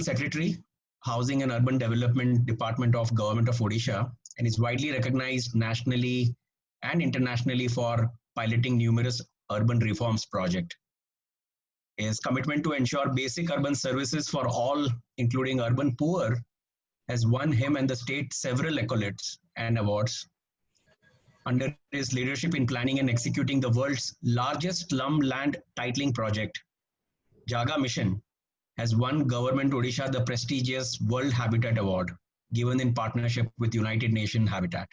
Secretary, Housing and Urban Development Department of Government of Odisha, and is widely recognized nationally and internationally for piloting numerous urban reforms projects. His commitment to ensure basic urban services for all, including urban poor, has won him and the state several accolades and awards. Under his leadership in planning and executing the world's largest slum land titling project, Jaga Mission has won Government Odisha the prestigious World Habitat Award, given in partnership with United Nations Habitat.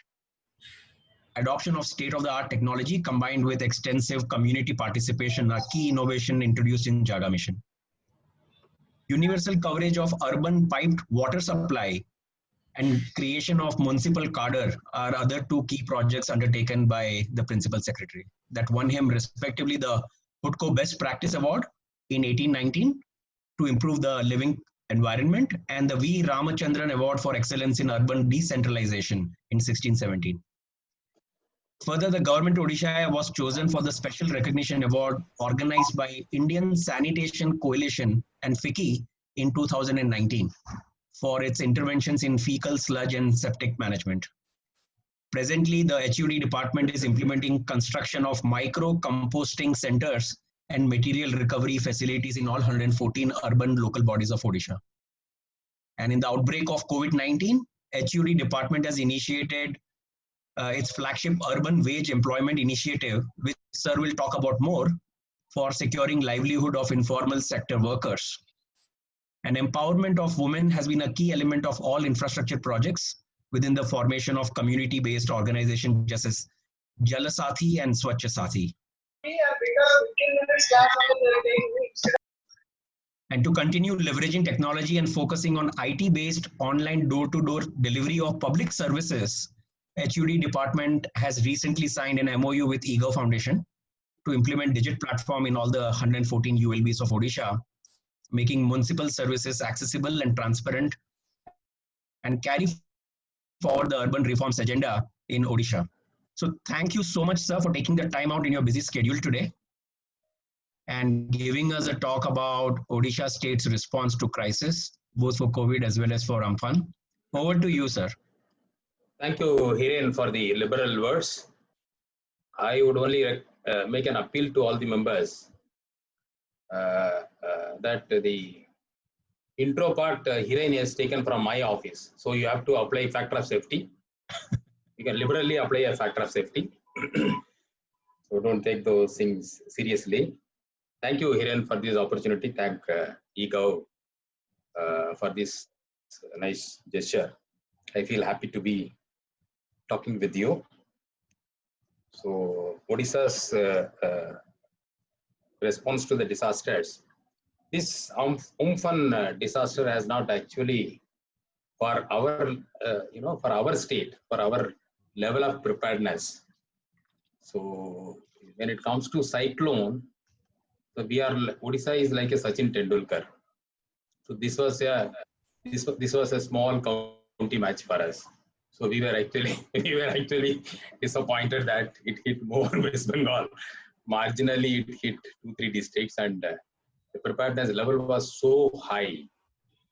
Adoption of state-of-the-art technology combined with extensive community participation are key innovation introduced in Jaga Mission. Universal coverage of urban piped water supply and creation of municipal cadre are other two key projects undertaken by the Principal Secretary that won him respectively the HUDCO Best Practice Award in 1819 to improve the living environment and the V. Ramachandran Award for Excellence in Urban Decentralization in 1617. Further, the Government Odisha was chosen for the Special Recognition Award organized by Indian Sanitation Coalition and FICCI in 2019 for its interventions in fecal sludge and septic management. Presently, the HUD department is implementing construction of micro composting centers and material recovery facilities in all 114 urban local bodies of Odisha. And in the outbreak of COVID-19, HUD department has initiated its flagship Urban Wage Employment Initiative, which Sir will talk about more, for securing livelihood of informal sector workers. And empowerment of women has been a key element of all infrastructure projects within the formation of community-based organizations such as Jalasathi and Swachh Sathi. And to continue leveraging technology and focusing on IT-based online door-to-door delivery of public services, HUD department has recently signed an MOU with Ego Foundation to implement Digit platform in all the 114 ULBs of Odisha, making municipal services accessible and transparent and carry forward the urban reforms agenda in Odisha. So thank you so much, sir, for taking the time out in your busy schedule today and giving us a talk about Odisha state's response to crisis, both for COVID as well as for Amphan. Over to you, sir. Thank you, Hiren, for the liberal words. I would only make an appeal to all the members that the intro part Hiren has taken from my office. So you have to apply factor of safety. You can liberally apply a factor of safety. So don't take those things seriously. Thank you, Hiren, for this opportunity. Thank Ego for this nice gesture. I feel happy to be talking with you. So Odisha's response to the disasters. This Amphan disaster has not actually, for our, for our state, for our level of preparedness. So when it comes to cyclone, so Odisha is like a Sachin Tendulkar. So this was a small county match for us. So we were actually disappointed that it hit more West Bengal. Marginally, it hit 2-3 districts, and the preparedness level was so high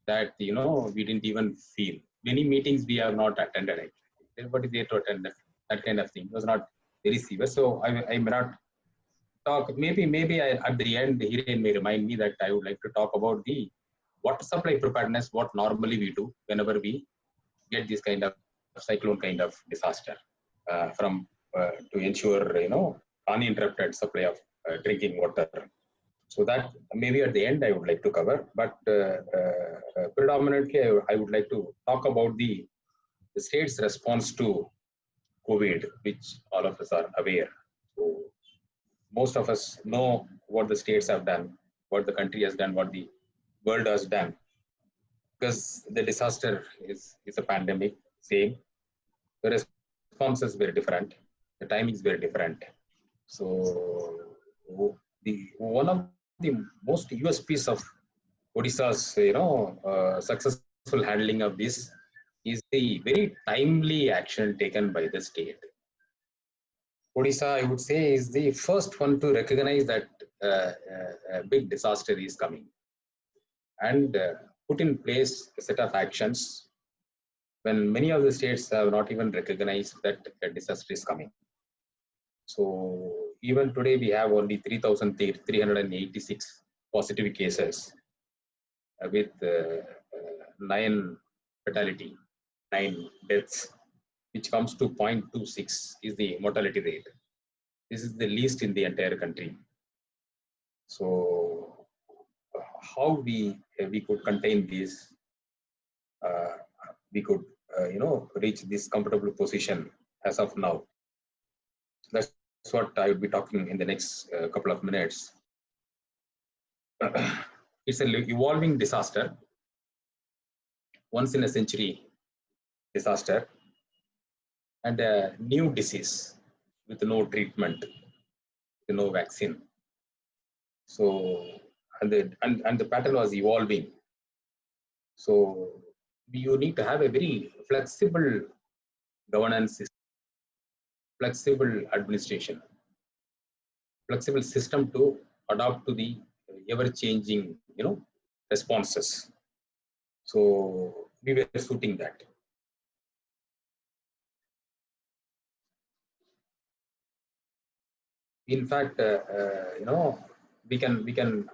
that we didn't even feel. Many meetings we have not attended. Actually, everybody there to attend that kind of thing. It was not very severe. So I may not talk. Maybe at the end, Hiren may remind me that I would like to talk about the water supply preparedness. What normally we do whenever we get this kind of cyclone kind of disaster to ensure uninterrupted supply of drinking water. So that maybe at the end I would like to cover, but predominantly I would like to talk about the state's response to COVID, which all of us are aware. So most of us know what the states have done, what the country has done, what the world has done, because the disaster is a pandemic, same. The response is very different. The timing is very different. So one of the most USPs of Odisha's successful handling of this is the very timely action taken by the state. Odisha, I would say, is the first one to recognize that a big disaster is coming. And put in place a set of actions when many of the states have not even recognized that a disaster is coming. So even today we have only 3,386 positive cases with 9 fatality, 9 deaths, which comes to 0.26 is the mortality rate. This is the least in the entire country. So how we could contain this, we could reach this comfortable position as of now. That's what I will be talking in the next couple of minutes. It's an evolving disaster, once in a century disaster, and a new disease with no treatment, with no vaccine. So and the pattern was evolving. So you need to have a very flexible governance system, flexible administration, flexible system to adapt to the ever-changing, responses. So we were suiting that. In fact, we can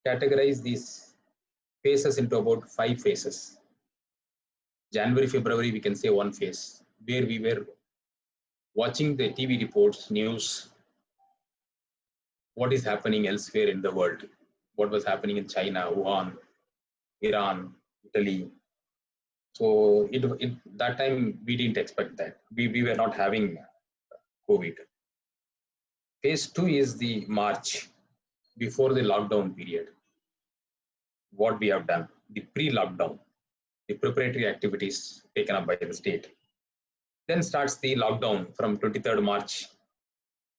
categorize these phases into about 5 phases. January, February, we can say one phase where we were watching the TV reports, news, what is happening elsewhere in the world, what was happening in China, Wuhan, Iran, Italy. So that time we didn't expect that. We were not having COVID. Phase 2 is the March, before the lockdown period. What we have done, the pre-lockdown, the preparatory activities taken up by the state. Then starts the lockdown from 23rd March,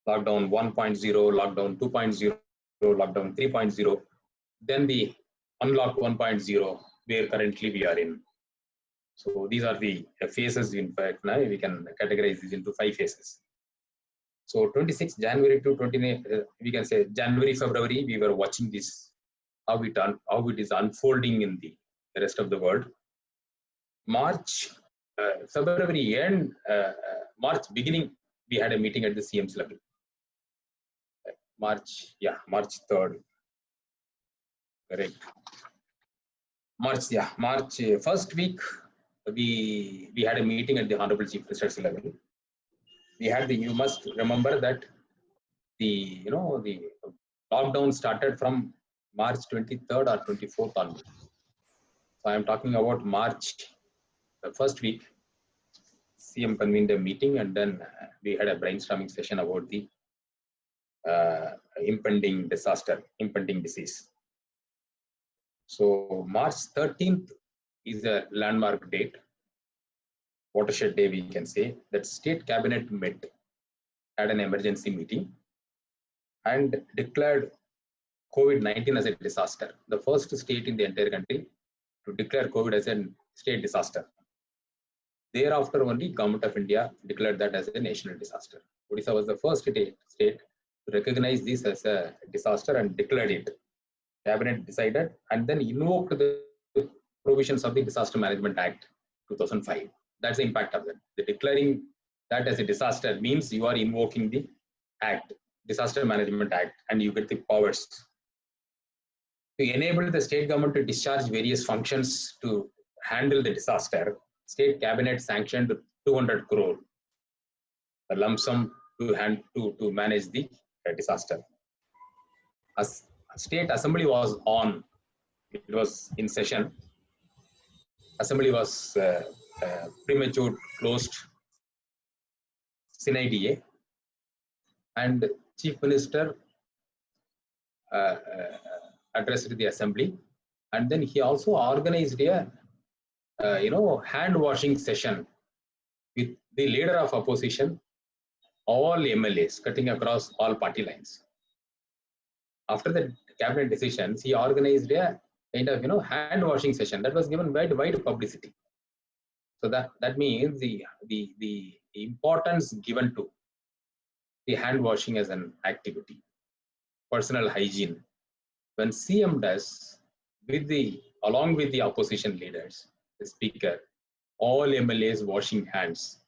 lockdown 1.0, lockdown 2.0, lockdown 3.0, then the unlock 1.0, where currently we are in. So these are the phases. In fact, now we can categorize these into 5 phases. So 26 January to 29, we can say January, February, we were watching this, how it is unfolding in the rest of the world. March, February end, March beginning, we had a meeting at the CM's level. March 3rd. Correct. March first week, we had a meeting at the Honorable Chief Minister's level. We had you must remember that the lockdown started from March 23rd or 24th onwards. So I am talking about March, the first week. CM convened a meeting, and then we had a brainstorming session about the impending disaster, impending disease. So March 13th is a landmark date, watershed day we can say, that state cabinet met, had an emergency meeting and declared COVID-19 as a disaster, the first state in the entire country to declare COVID as a state disaster. Thereafter only Government of India declared that as a national disaster. Odisha was the first state to recognize this as a disaster and declared it. Cabinet decided and then invoked the provisions of the Disaster Management Act 2005. That's the impact of that. The declaring that as a disaster means you are invoking the Act, Disaster Management Act, and you get the powers to enable the state government to discharge various functions to handle the disaster. State cabinet sanctioned 200 crore, a lump sum to manage the disaster. As State Assembly was on, it was in session. Assembly was premature, closed, sine die, and Chief Minister addressed the Assembly, and then he also organized a hand washing session with the leader of opposition, all MLAs cutting across all party lines. After the cabinet decisions, he organized a kind of hand washing session that was given wide publicity. So that means the importance given to the hand washing as an activity, personal hygiene. When CM does, along with the opposition leaders, the speaker, all MLAs washing hands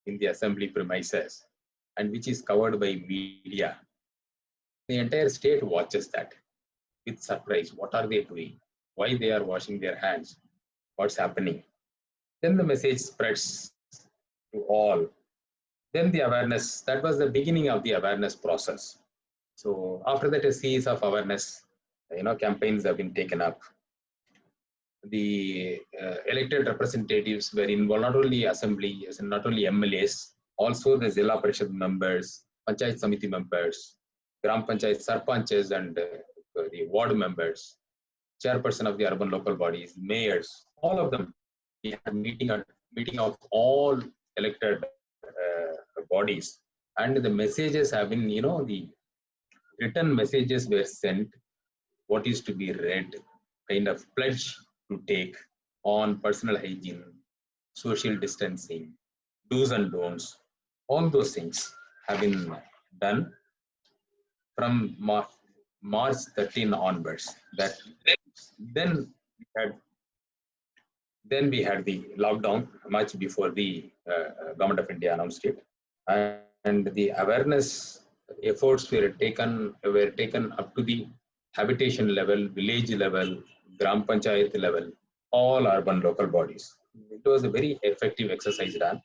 in the assembly premises, and which is covered by media. The entire state watches that with surprise. What are they doing? Why they are washing their hands? What's happening? Then the message spreads to all. Then the awareness, that was the beginning of the awareness process. So after that, a series of awareness, campaigns have been taken up. The elected representatives were involved, not only assembly, not only MLAs, also the Zilla Parishad members, Panchayat Samiti members, Gram Panchayat Sarpanches and the ward members, chairperson of the urban local bodies, mayors, all of them. We had meeting of all elected bodies, and the messages have been, the written messages were sent, what is to be read, kind of pledge to take on personal hygiene, social distancing, do's and don'ts. All those things have been done from March 13 onwards. Then we had the lockdown much before the government of India announced it, and the awareness efforts were taken up to the habitation level, village level, Gram Panchayat level, all urban local bodies. It was a very effective exercise done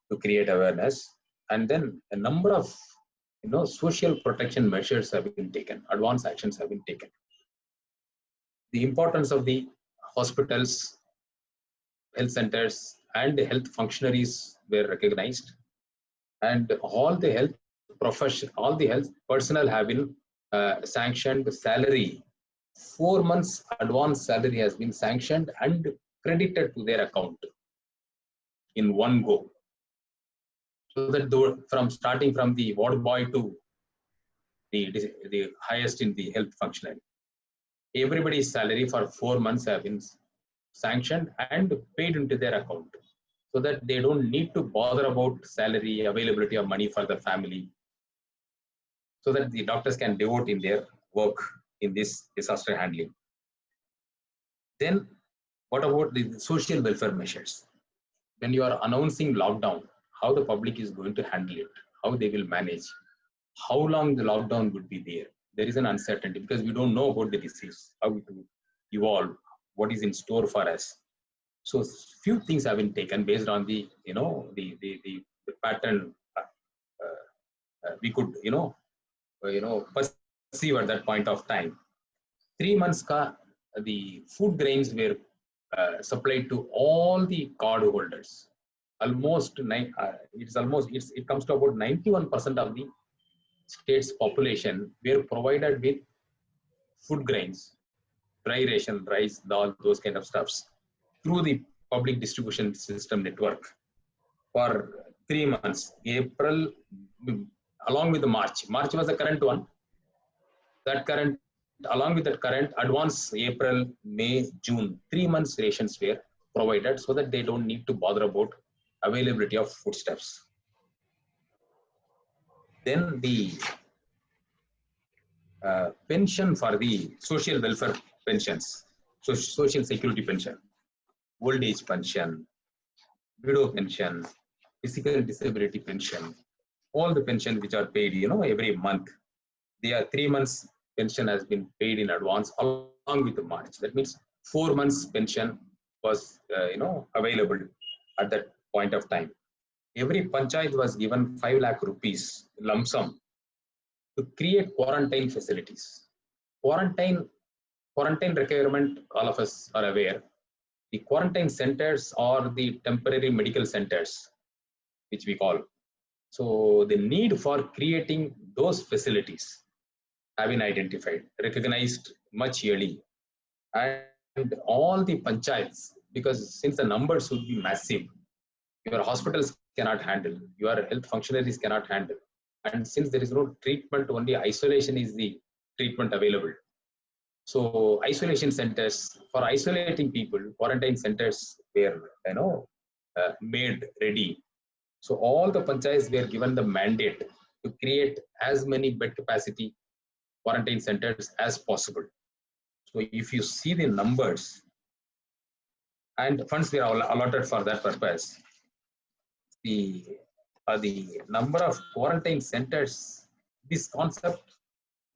to create awareness, and then a number of social protection measures have been taken, advanced actions have been taken. The importance of the hospitals, health centers, and the health functionaries were recognized, and all the health personnel have been sanctioned salary. 4 months advance salary has been sanctioned and credited to their account in one go. So that from starting from the ward boy to the highest in the health functionary, everybody's salary for 4 months have been sanctioned and paid into their account, so that they don't need to bother about salary, availability of money for the family, so that the doctors can devote in their work in this disaster handling. Then what about the social welfare measures? When you are announcing lockdown, how the public is going to handle it, how they will manage, how long the lockdown would be there. There is an uncertainty because we don't know about the disease, how it will evolve, what is in store for us. So few things have been taken based on the the pattern we could perceive at that point of time. 3 months the food grains were supplied to all the card holders. It comes to about 91% of the state's population were provided with food grains, dry ration, rice, dal, those kind of stuffs through the public distribution system network for 3 months. April, along with the March. March was the current one. Along with that current, advance April, May, June, 3 months rations were provided so that they don't need to bother about availability of foodstuffs. Then the pension for the social welfare pensions, social security pension, old age pension, widow pension, physical disability pension, all the pensions which are paid, every month. They are 3 months pension has been paid in advance along with the March. That means 4 months pension was, available at that point of time. Every panchayat was given 5 lakh rupees lump sum to create quarantine facilities. Quarantine requirement, all of us are aware. The quarantine centers are the temporary medical centers, which we call. So the need for creating those facilities have been identified, recognized much early. And all the panchayats, because since the numbers would be massive, your hospitals cannot handle, your health functionaries cannot handle. And since there is no treatment, only isolation is the treatment available. So isolation centers, for isolating people, quarantine centers were made ready. So all the panchayats were given the mandate to create as many bed capacity quarantine centers as possible. So if you see the numbers, and funds were allotted for that purpose, the number of quarantine centers, this concept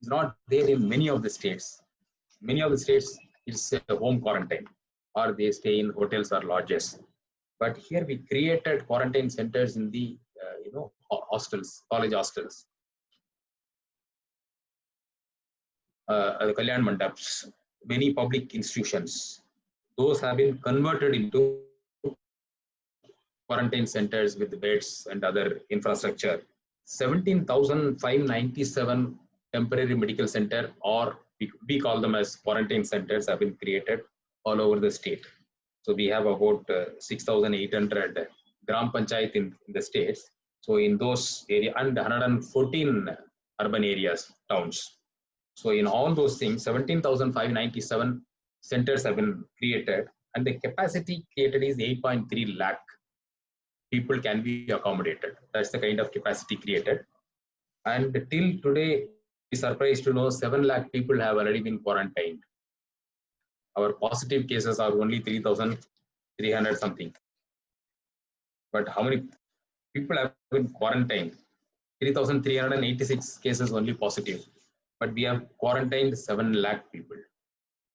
is not there in many of the states. Many of the states, it's a home quarantine, or they stay in hotels or lodges. But here we created quarantine centers in the hostels, college hostels, Kalyan Mandaps, many public institutions. Those have been converted into quarantine centers with beds and other infrastructure. 17,597 temporary medical center, or we call them as quarantine centers, have been created all over the state. So we have about 6,800 gram panchayat in the states. So in those areas, and 114 urban areas, towns. So in all those things, 17,597 centers have been created, and the capacity created is 8.3 lakh people can be accommodated. That's the kind of capacity created. And till today, we're surprised to know 7 lakh people have already been quarantined. Our positive cases are only 3,300 something. But how many people have been quarantined? 3,386 cases only positive. But we have quarantined 7 lakh people.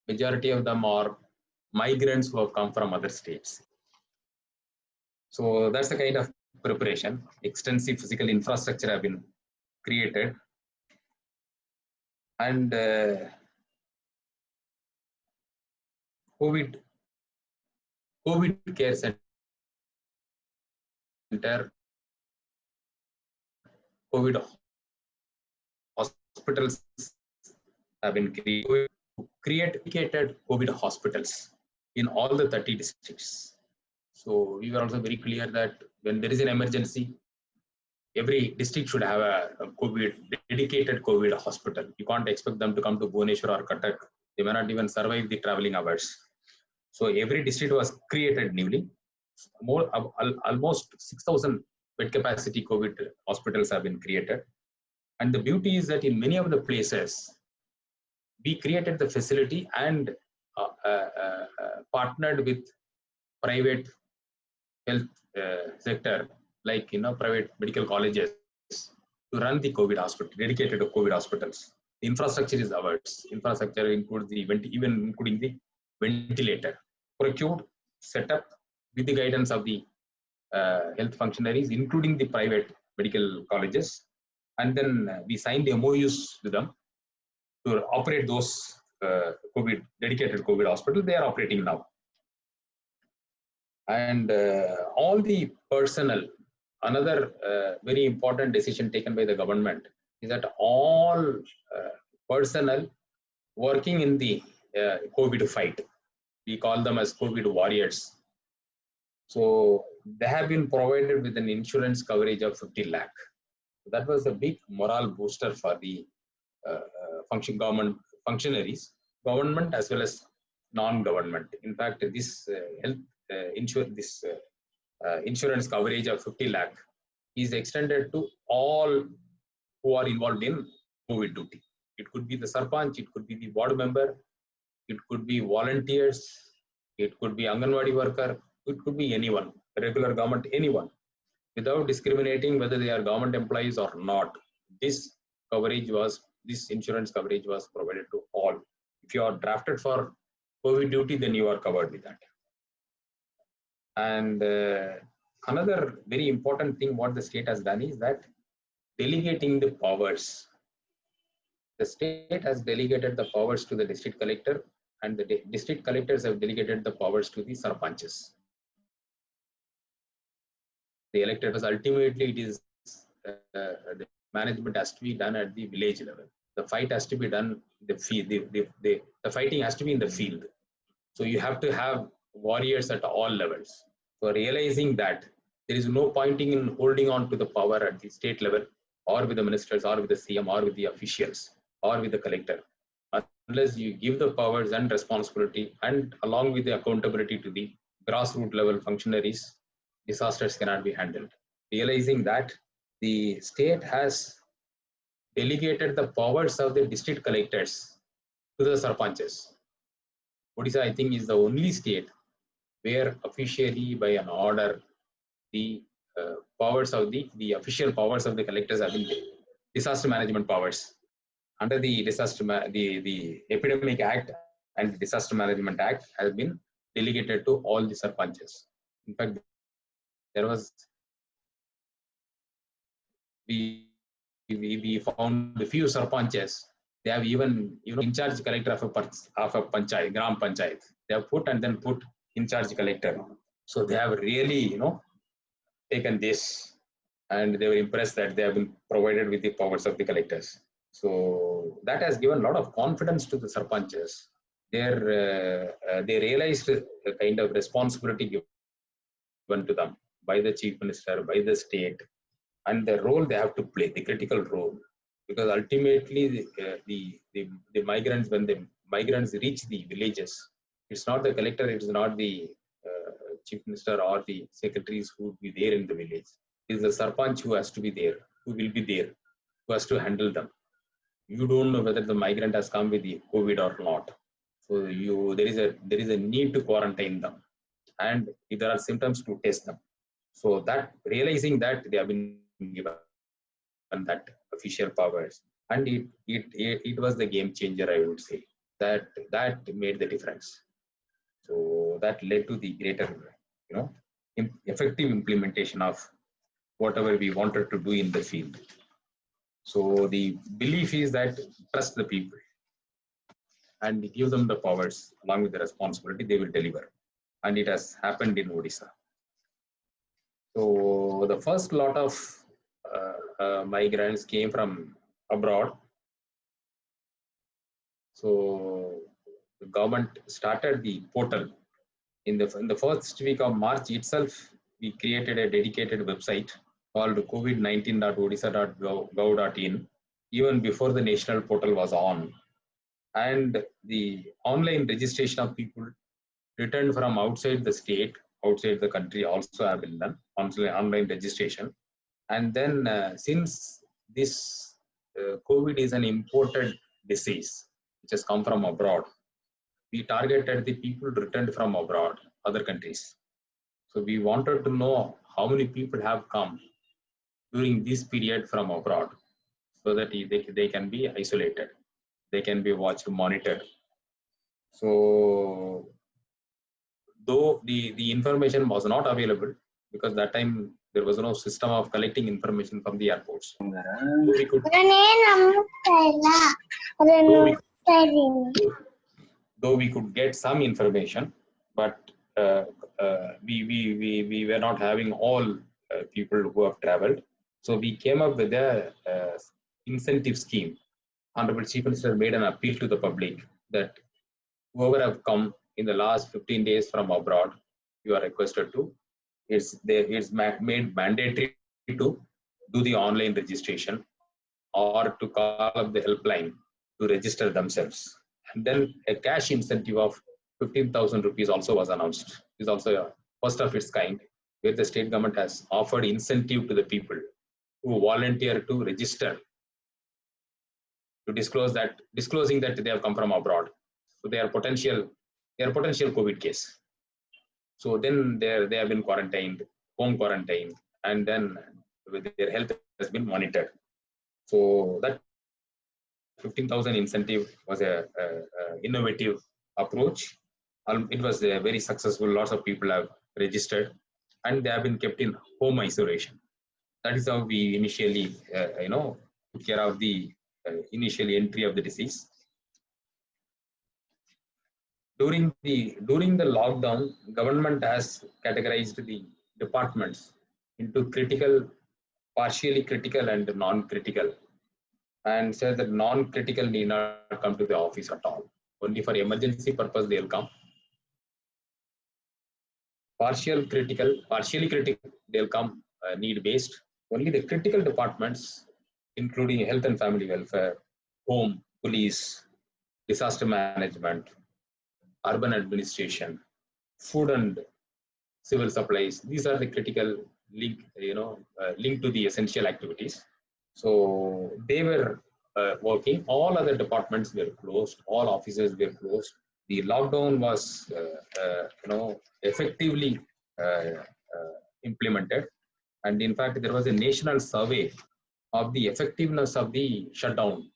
Majority of them are migrants who have come from other states. So that's the kind of preparation. Extensive physical infrastructure have been created. And COVID care center, COVID hospitals have been created COVID hospitals in all the 30 districts. So we were also very clear that when there is an emergency, every district should have a dedicated COVID hospital. You can't expect them to come to Bhubaneswar or Cuttack. They may not even survive the traveling hours. So every district was created newly. Almost 6,000 bed capacity COVID hospitals have been created. And the beauty is that in many of the places, we created the facility and partnered with private health sector, like private medical colleges, to run the COVID hospital, dedicated to COVID hospitals. The infrastructure is ours. Infrastructure includes including the ventilator, procured, set up with the guidance of the health functionaries, including the private medical colleges. And then we signed MOUs with them to operate those dedicated COVID hospitals. They are operating now. And all the personnel, another very important decision taken by the government is that all personnel working in the COVID fight, we call them as COVID warriors. So they have been provided with an insurance coverage of 50 lakh. That was a big morale booster for the government functionaries, government as well as non-government. In fact, this insurance coverage of 50 lakh is extended to all who are involved in COVID duty. It could be the sarpanch, it could be the ward member, it could be volunteers, it could be Anganwadi worker, it could be anyone, regular government, anyone, without discriminating whether they are government employees or not. This insurance coverage was provided to all. If you are drafted for COVID duty, then you are covered with that. And another very important thing what the state has done is that delegating the powers. The state has delegated the powers to the district collector, and the district collectors have delegated the powers to the sarpanches. The electors, ultimately it is the management has to be done at the village level. The fight has to be done in the field. The fighting has to be in the field. So you have to have warriors at all levels. So realizing that there is no pointing in holding on to the power at the state level, or with the ministers, or with the CM, or with the officials, or with the collector, unless you give the powers and responsibility, and along with the accountability to the grassroots level functionaries, disasters cannot be handled. Realizing that the state has delegated the powers of the district collectors to the sarpanches. Odisha, I think, is the only state where officially by an order, the powers of the official powers of the collectors have been disaster management powers. Under the the Epidemic Act and the Disaster Management Act has been delegated to all the sarpanches. In fact, there was we found a few sarpanches. They have even in charge collector of a panchayat, gram panchayat. They have put and then put in charge collector. So they have really taken this, and they were impressed that they have been provided with the powers of the collectors. So that has given a lot of confidence to the sarpanches. They realized a kind of responsibility given to them by the chief minister, by the state, and the role they have to play, the critical role. Because ultimately, the migrants, when the migrants reach the villages, it's not the collector, it's not the chief minister or the secretaries who will be there in the village. It's the sarpanch who has to be there, who will be there, who has to handle them. You don't know whether the migrant has come with the COVID or not. So there is a need to quarantine them, and if there are symptoms, to test them. So that realizing that they have been given that official powers, and it was the game changer, I would say. That made the difference. So that led to the greater, effective implementation of whatever we wanted to do in the field. So the belief is that trust the people and give them the powers along with the responsibility, they will deliver. And it has happened in Odisha. So the first lot of migrants came from abroad. So the government started the portal. In the first week of March itself, we created a dedicated website called covid19.odisha.gov.in, even before the national portal was on. And the online registration of people returned from outside the state, outside the country also have been done, online registration. And then since this COVID is an imported disease, which has come from abroad, we targeted the people returned from abroad, other countries. So we wanted to know how many people have come during this period from abroad, so that they can be isolated, they can be watched, monitored. So though the information was not available, because that time there was no system of collecting information from the airports. So we could get some information, but we were not having all people who have traveled. So we came up with a incentive scheme. Honorable Chief Minister made an appeal to the public that whoever have come in the last 15 days from abroad, you are requested to, it's made mandatory to do the online registration or to call up the helpline to register themselves. And then a cash incentive of 15,000 rupees also was announced. It's also a first of its kind, where the state government has offered incentive to the people who volunteer to register, to disclosing that they have come from abroad. So they are potential COVID case. So then they have been quarantined, home quarantined, and then their health has been monitored. So that 15,000 incentive was a innovative approach. It was very successful. Lots of people have registered, and they have been kept in home isolation. That is how we initially, took care of the initial entry of the disease. During the lockdown, government has categorized the departments into critical, partially critical, and non-critical, and said that non-critical need not come to the office at all. Only for emergency purpose they will come. Partially critical, they'll come need-based. Only the critical departments, including health and family welfare, home, police, disaster management, urban administration, food and civil supplies. These are the critical linked to the essential activities. So they were working. All other departments were closed. All offices were closed. the lockdown was effectively implemented, and in fact there was a national survey of the effectiveness of the shutdown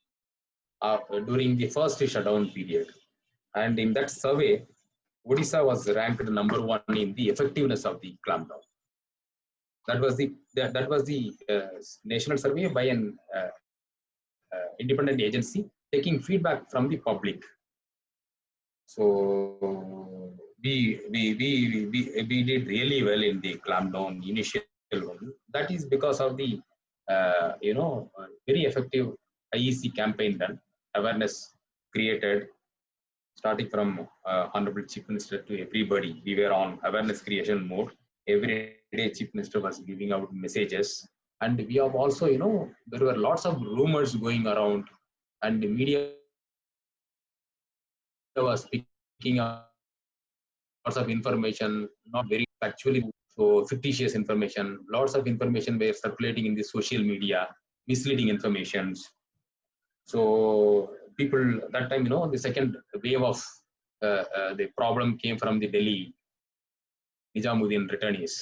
during the first shutdown period, and in that survey Odisha was ranked number one in the effectiveness of the clampdown. That was the national survey by an independent agency taking feedback from the public. So we did really well in the clampdown initial one. That is because of the very effective IEC campaign done, awareness created, starting from Honorable Chief Minister to everybody. We were on awareness creation mode. Every day Chief Minister was giving out messages, and we have also, there were lots of rumors going around, and the media was picking up lots of information, not very actually, so fictitious information. Lots of information were circulating in the social media, misleading informations. So people that time, the second wave of the problem came from the Delhi Nizamuddin returnees,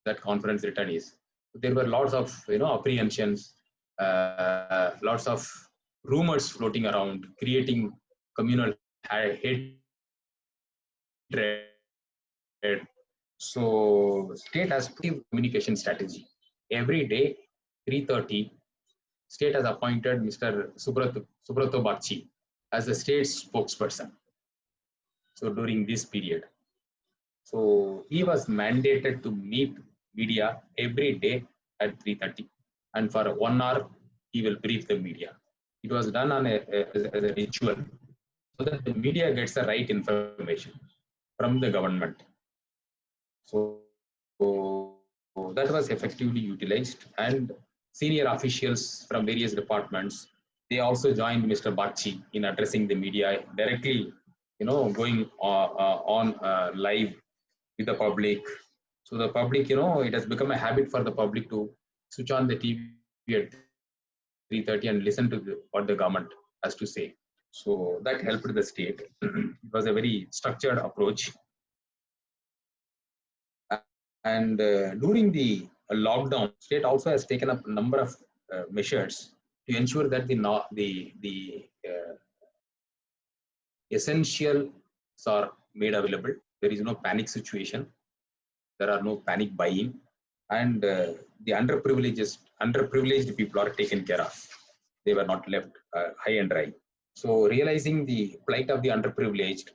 that conference returnees. There were lots of apprehensions, lots of rumors floating around, creating communal hatred. So state has communication strategy. Every day 3:30, state has appointed Mr. Subrato Bagchi as the state spokesperson. So during this period, so he was mandated to meet media every day at 3:30, and for 1 hour he will brief the media. It was done on as a ritual, so that the media gets the right information from the government. So that was effectively utilized, and senior officials from various departments, they also joined Mr. Bagchi in addressing the media directly, going on live with the public. So the public, it has become a habit for the public to switch on the TV at 3:30 and listen to what the government has to say. So that helped the state. It was a very structured approach. And during the lockdown, state also has taken up a number of measures to ensure that the essentials are made available. There is no panic situation. There are no panic buying, and the underprivileged people are taken care of. They were not left high and dry. So realizing the plight of the underprivileged,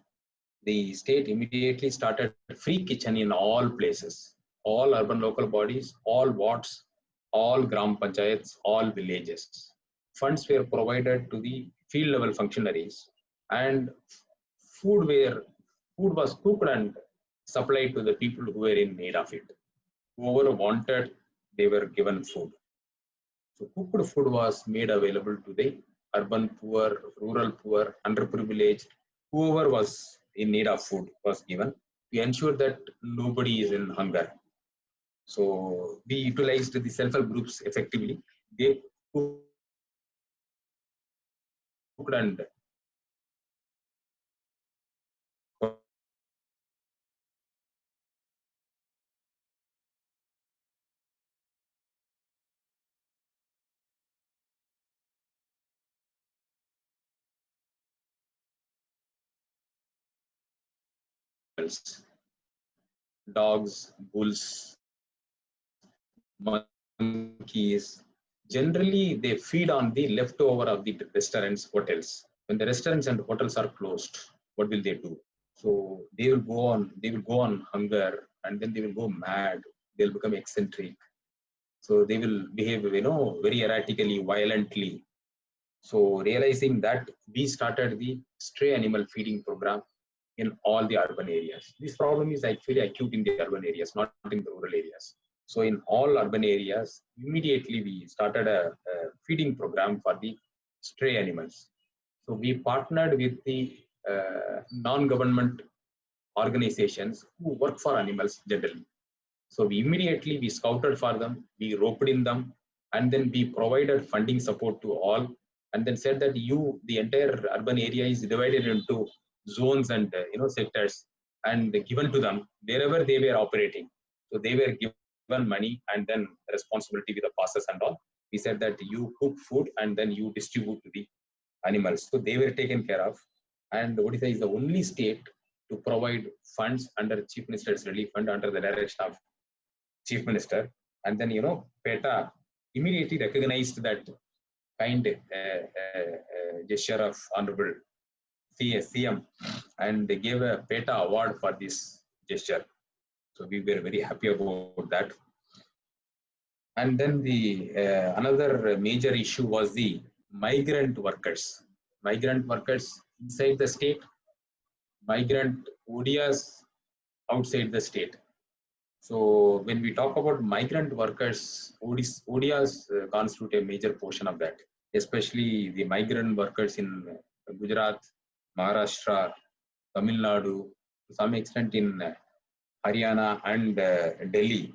the state immediately started free kitchen in all places, all urban local bodies, all wards, all gram panchayats, all villages. Funds were provided to the field level functionaries, and food was cooked and supplied to the people who were in need of it. Whoever wanted, they were given food. So cooked food was made available to the urban poor, rural poor, underprivileged. Whoever was in need of food was given to ensure that nobody is in hunger. So we utilized the self-help groups effectively. They cooked and dogs, bulls, monkeys. Generally, they feed on the leftover of the restaurants, hotels. When the restaurants and hotels are closed, what will they do? So they will go on hunger, and then they will go mad. They'll become eccentric. So they will behave, very erratically, violently. So realizing that, we started the stray animal feeding program in all the urban areas. This problem is actually acute in the urban areas, not in the rural areas. So in all urban areas, immediately we started a feeding program for the stray animals. So we partnered with the non-government organizations who work for animals generally. So we immediately scouted for them, we roped in them, and then we provided funding support to all, and then said that the entire urban area is divided into zones and sectors and given to them wherever they were operating. So they were given money and then responsibility with the passes and all. We said that you cook food and then you distribute to the animals. So they were taken care of. And Odisha is the only state to provide funds under Chief Minister's Relief Fund under the direction of Chief Minister. And then, PETA immediately recognized that kind gesture of Honorable CM and they gave a PETA award for this gesture. So we were very happy about that. And then the another major issue was the migrant workers. Migrant workers inside the state, migrant ODIs outside the state. So when we talk about migrant workers, ODIs constitute a major portion of that, especially the migrant workers in Gujarat, Maharashtra, Tamil Nadu, to some extent in Haryana and Delhi.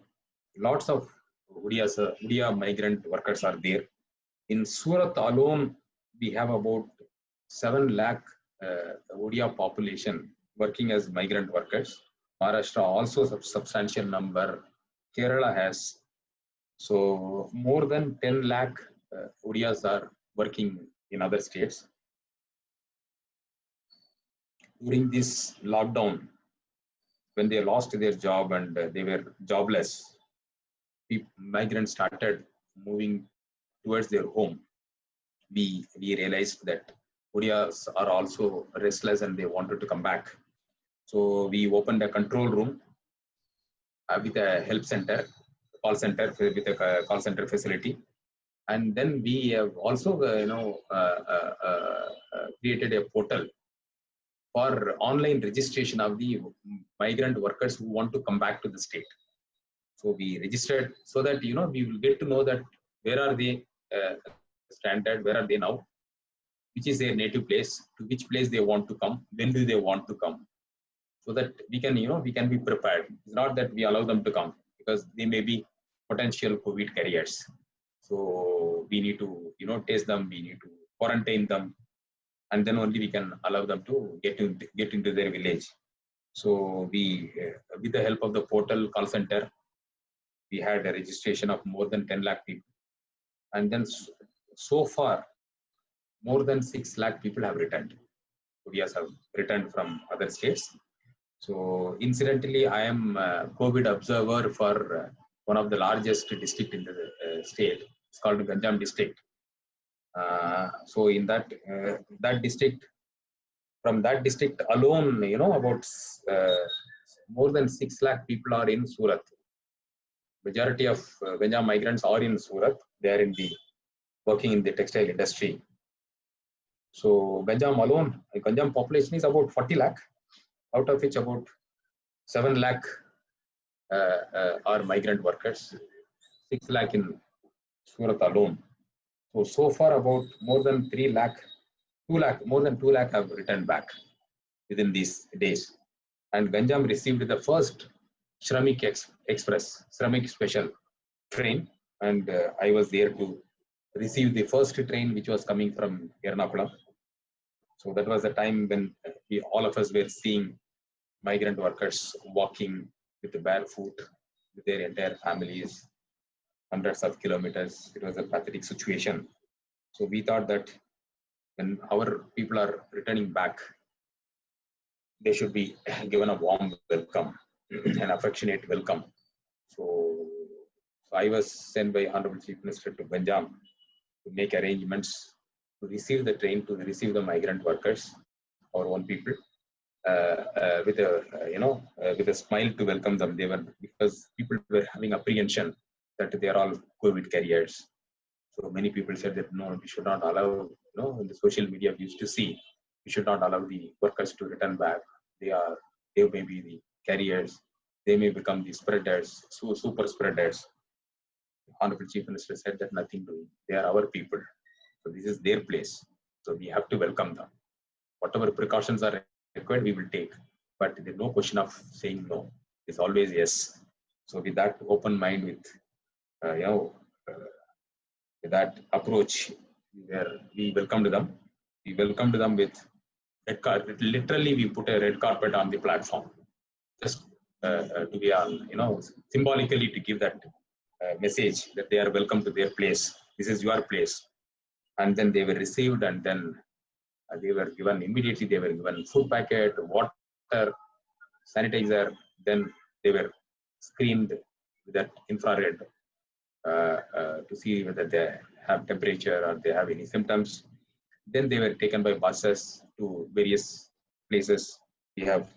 Lots of Odia migrant workers are there. In Surat alone, we have about 7 lakh Odia population working as migrant workers. Maharashtra also a substantial number. Kerala has. So more than 10 lakh Odias are working in other states. During this lockdown, when they lost their job and they were jobless, migrants started moving towards their home. We realized that Odias are also restless and they wanted to come back. So we opened a control room with a help center, call center with a call center facility, and then we have also created a portal for online registration of the migrant workers who want to come back to the state. So we registered so that we will get to know that where are they stranded, where are they now, which is their native place, to which place they want to come, when do they want to come, so that we can be prepared. It's not that we allow them to come because they may be potential COVID carriers. So we need to test them, we need to quarantine them, and then only we can allow them to get into their village. So we, with the help of the portal call center, we had a registration of more than 10 lakh people. And then so far, more than 6 lakh people have returned. Odias have returned from other states. So incidentally, I am a COVID observer for one of the largest district in the state. It's called Ganjam district. So in that district, from that district alone, about more than 6 lakh people are in Surat. Majority of Ganjam migrants are in Surat. They are working in the textile industry. So Ganjam alone, Ganjam population is about 40 lakh, out of which about 7 lakh are migrant workers, 6 lakh in Surat alone. So far about more than 2 lakh have returned back within these days. And Ganjam received the first Shramik Express, Shramik Special train, and I was there to receive the first train which was coming from Ernakulam. So that was the time when all of us were seeing migrant workers walking with the barefoot with their entire families, hundreds of kilometers. It was a pathetic situation. So we thought that when our people are returning back, they should be given a warm welcome, an affectionate welcome. So I was sent by Honorable Chief Minister to Ganjam to make arrangements to receive the train, to receive the migrant workers, our own people, with a smile to welcome them. Because people were having apprehension that they are all COVID carriers. So many people said that no, we should not allow. In the social media we used to see, we should not allow the workers to return back. They may be the carriers. They may become the spreaders, super spreaders. Honorable Chief Minister said that nothing doing. They are our people. So this is their place. So we have to welcome them. Whatever precautions are required, we will take. But there's no question of saying no. It's always yes. So with that open mind, with that approach, we welcomed them. We welcomed them with red carpet. Literally, we put a red carpet on the platform, just to be on, symbolically to give that message that they are welcome to their place. This is your place. And then they were received, and then they were given immediately. They were given food packet, water, sanitizer. Then they were screened with that infrared to see whether they have temperature or they have any symptoms. Then they were taken by buses to various places. We have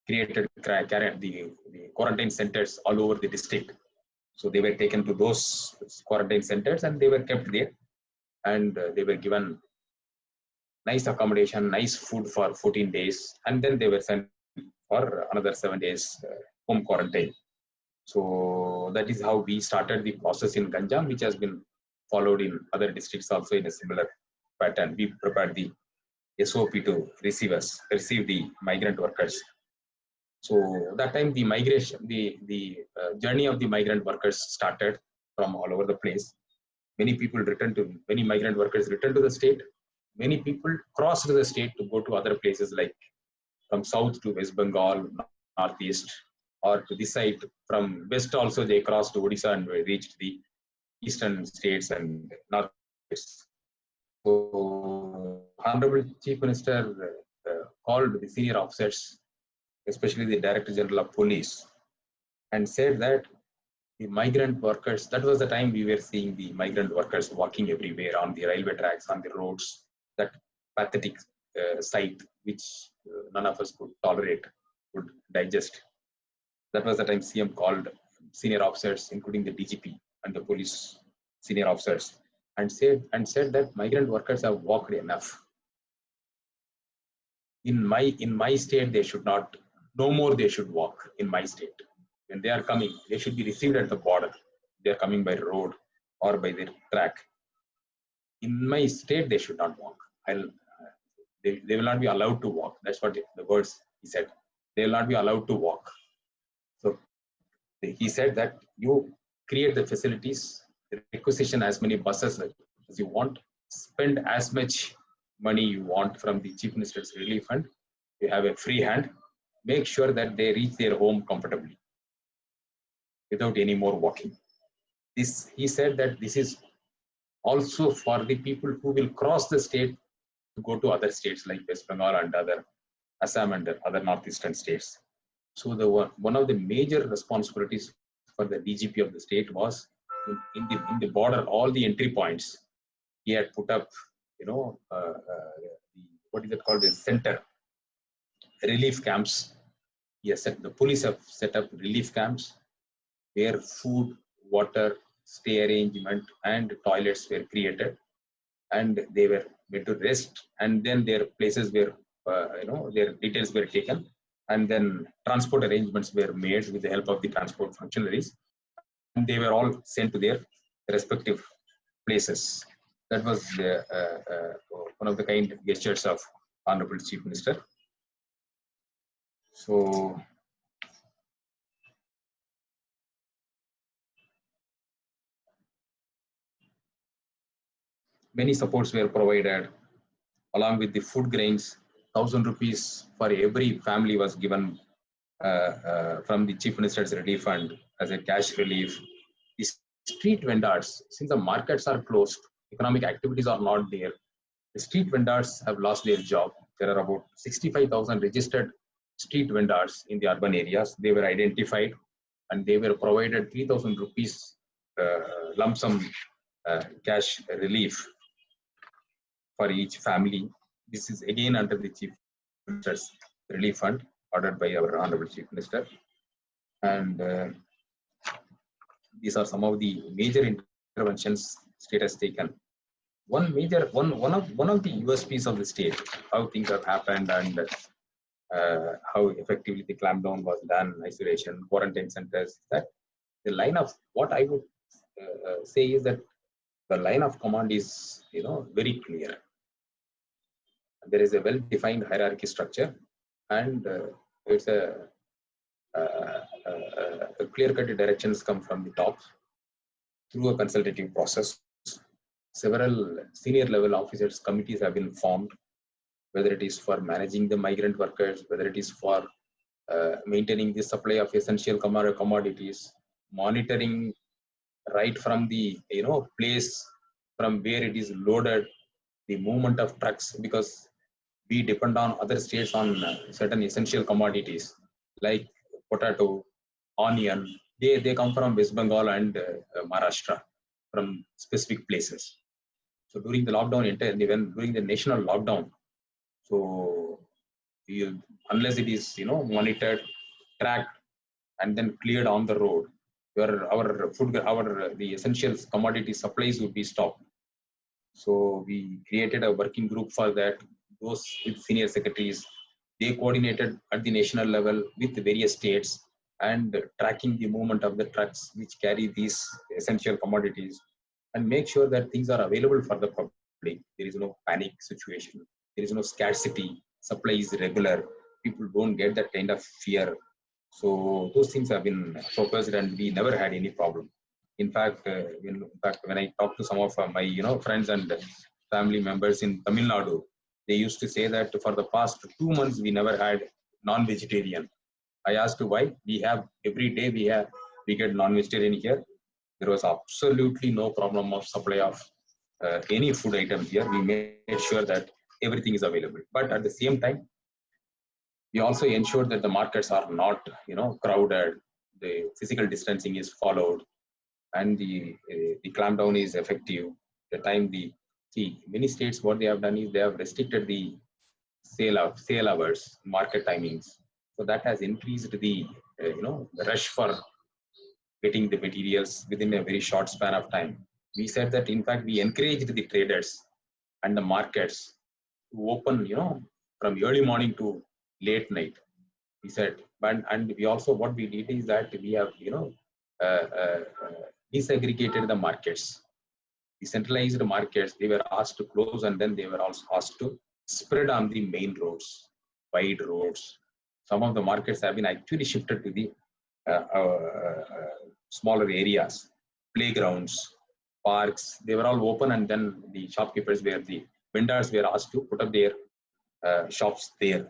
created the quarantine centers all over the district. So they were taken to those quarantine centers and they were kept there, and they were given nice accommodation, nice food for 14 days, and then they were sent for another 7 days home quarantine. So that is how we started the process in Ganjam, which has been followed in other districts also in a similar pattern. We prepared the SOP to receive the migrant workers. So that time the migration, the journey of the migrant workers started from all over the place. Many migrant workers returned to the state. Many people crossed the state to go to other places, like from south to West Bengal, northeast, or to this side from west also they crossed to Odisha and reached the eastern states and north states. So Honorable Chief Minister called the senior officers, especially the Director General of Police, and said that the migrant workers, that was the time we were seeing the migrant workers walking everywhere on the railway tracks, on the roads, that pathetic sight which none of us could tolerate, could digest. That was the time CM called senior officers, including the DGP and the police senior officers, and said that migrant workers have walked enough. In my state, they should not, no more they should walk in my state. When they are coming, they should be received at the border. They are coming by road or by their track. In my state, they should not walk. They will not be allowed to walk. That's what the words he said. They will not be allowed to walk. So he said that you create the facilities, requisition as many buses as you want, spend as much money you want from the Chief Minister's Relief Fund. You have a free hand. Make sure that they reach their home comfortably without any more walking. He said that this is also for the people who will cross the state to go to other states like West Bengal and other Assam and other northeastern states. So one of the major responsibilities for the DGP of the state was in the border, all the entry points, he had put up, what is it called, the center relief camps. The police have set up relief camps where food, water, stay arrangement, and toilets were created, and they were made to rest, and then their places were, their details were taken, and then transport arrangements were made with the help of the transport functionaries, and they were all sent to their respective places. That was one of the kind gestures of Honorable Chief Minister. So many supports were provided, along with the food grains. 1,000 rupees for every family was given from the Chief Minister's Relief Fund as a cash relief. The street vendors, since the markets are closed, economic activities are not there, the street vendors have lost their job. There are about 65,000 registered street vendors in the urban areas. They were identified and they were provided 3,000 rupees lump sum cash relief for each family. This is again under the Chief Minister's Relief Fund ordered by our Honorable Chief Minister. And these are some of the major interventions state has taken. One of the USPs of the state, how things have happened and how effectively the clampdown was done, isolation, quarantine centers, that the line of, what I would say is that the line of command is, very clear. There is a well-defined hierarchy structure, and it's a clear-cut directions come from the top through a consultative process. Several senior level officers committees have been formed whether it is for managing the migrant workers, whether it is for maintaining the supply of essential commodities, monitoring right from the place from where it is loaded, the movement of trucks, because we depend on other states on certain essential commodities like potato, onion. They come from West Bengal and Maharashtra, from specific places. So during the lockdown, when during the national lockdown, so unless it is monitored, tracked, and then cleared on the road, our food, the essential commodity supplies would be stopped. So we created a working group for that. Those with senior secretaries, they coordinated at the national level with various states and tracking the movement of the trucks which carry these essential commodities, and make sure that things are available for the public. There is no panic situation. There is no scarcity. Supply is regular. People don't get that kind of fear. So those things have been focused, and we never had any problem. In fact, when I talk to some of my friends and family members in Tamil Nadu, they used to say that for the past 2 months we never had non-vegetarian. I asked why. We have every day we get non-vegetarian here. There was absolutely no problem of supply of any food item here. We made sure that everything is available. But at the same time, we also ensure that the markets are not crowded. The physical distancing is followed, and the clampdown is effective. The time the see many states, what they have done is they have restricted the sale hours, market timings. So that has increased the the rush for getting the materials within a very short span of time. We said that in fact we encouraged the traders and the markets to open from early morning to late night. We said, and we also, what we did is that we have uh, uh, disaggregated the markets, decentralized markets. They were asked to close, and then they were also asked to spread on the main roads, wide roads. Some of the markets have been actually shifted to the smaller areas, playgrounds, parks. They were all open, and then the shopkeepers were the vendors were asked to put up their shops there,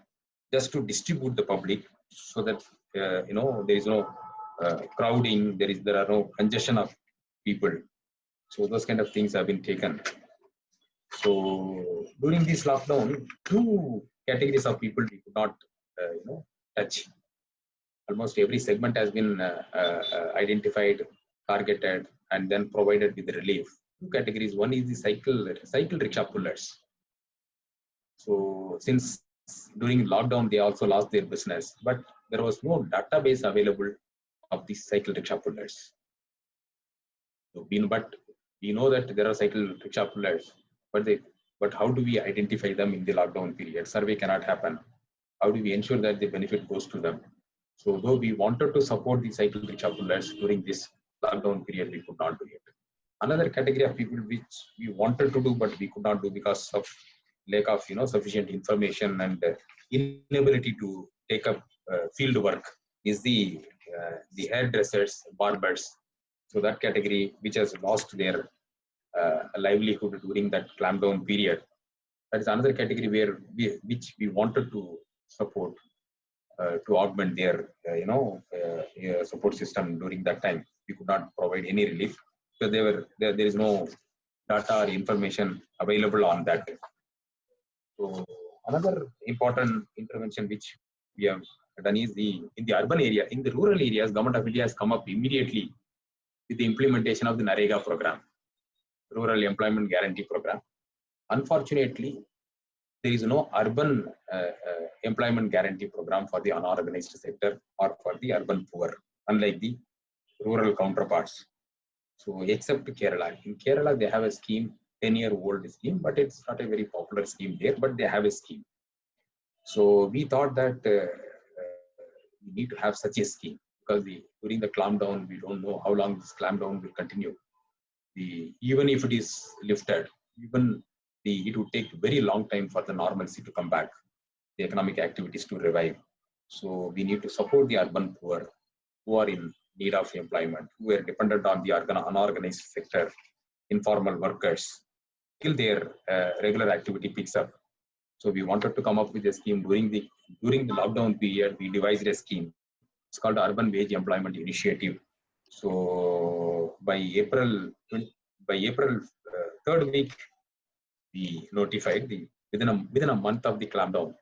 just to distribute the public, so that there is no crowding, there are no congestion of people. So those kind of things have been taken. So during this lockdown, two categories of people we could not touch. Almost every segment has been identified, targeted, and then provided with relief. Two categories. One is the cycle rickshaw pullers. So since during lockdown, they also lost their business, but there was no database available of these cycle rickshaw pullers. So but we know that there are cycle rickshaw pullers, but how do we identify them in the lockdown period? Survey cannot happen. How do we ensure that the benefit goes to them? So though we wanted to support the cycle rickshaw pullers during this lockdown period, we could not do it. Another category of people which we wanted to do, but we could not do because of lack of sufficient information and inability to take up field work, is the hairdressers, barbers. So that category which has lost their livelihood during that clampdown period. That is another category which we wanted to support to augment their support system during that time. We could not provide any relief because there is no data or information available on that. So another important intervention which we have done is in the urban area. In the rural areas, Government of India has come up immediately with the implementation of the NREGA program, Rural Employment Guarantee Program. Unfortunately, there is no urban employment guarantee program for the unorganized sector or for the urban poor, unlike the rural counterparts. So except Kerala. In Kerala, they have a scheme, 10-year-old scheme, but it's not a very popular scheme there, but they have a scheme. So we thought that we need to have such a scheme, because during the clampdown, we don't know how long this clampdown will continue. Even if it is lifted, it would take very long time for the normalcy to come back, the economic activities to revive. So we need to support the urban poor who are in need of employment, who are dependent on the unorganized sector, informal workers, till their regular activity picks up. So we wanted to come up with a scheme during the lockdown period. We devised a scheme. It's called Urban Wage Employment Initiative. So by April third week, we notified within a month of the clampdown,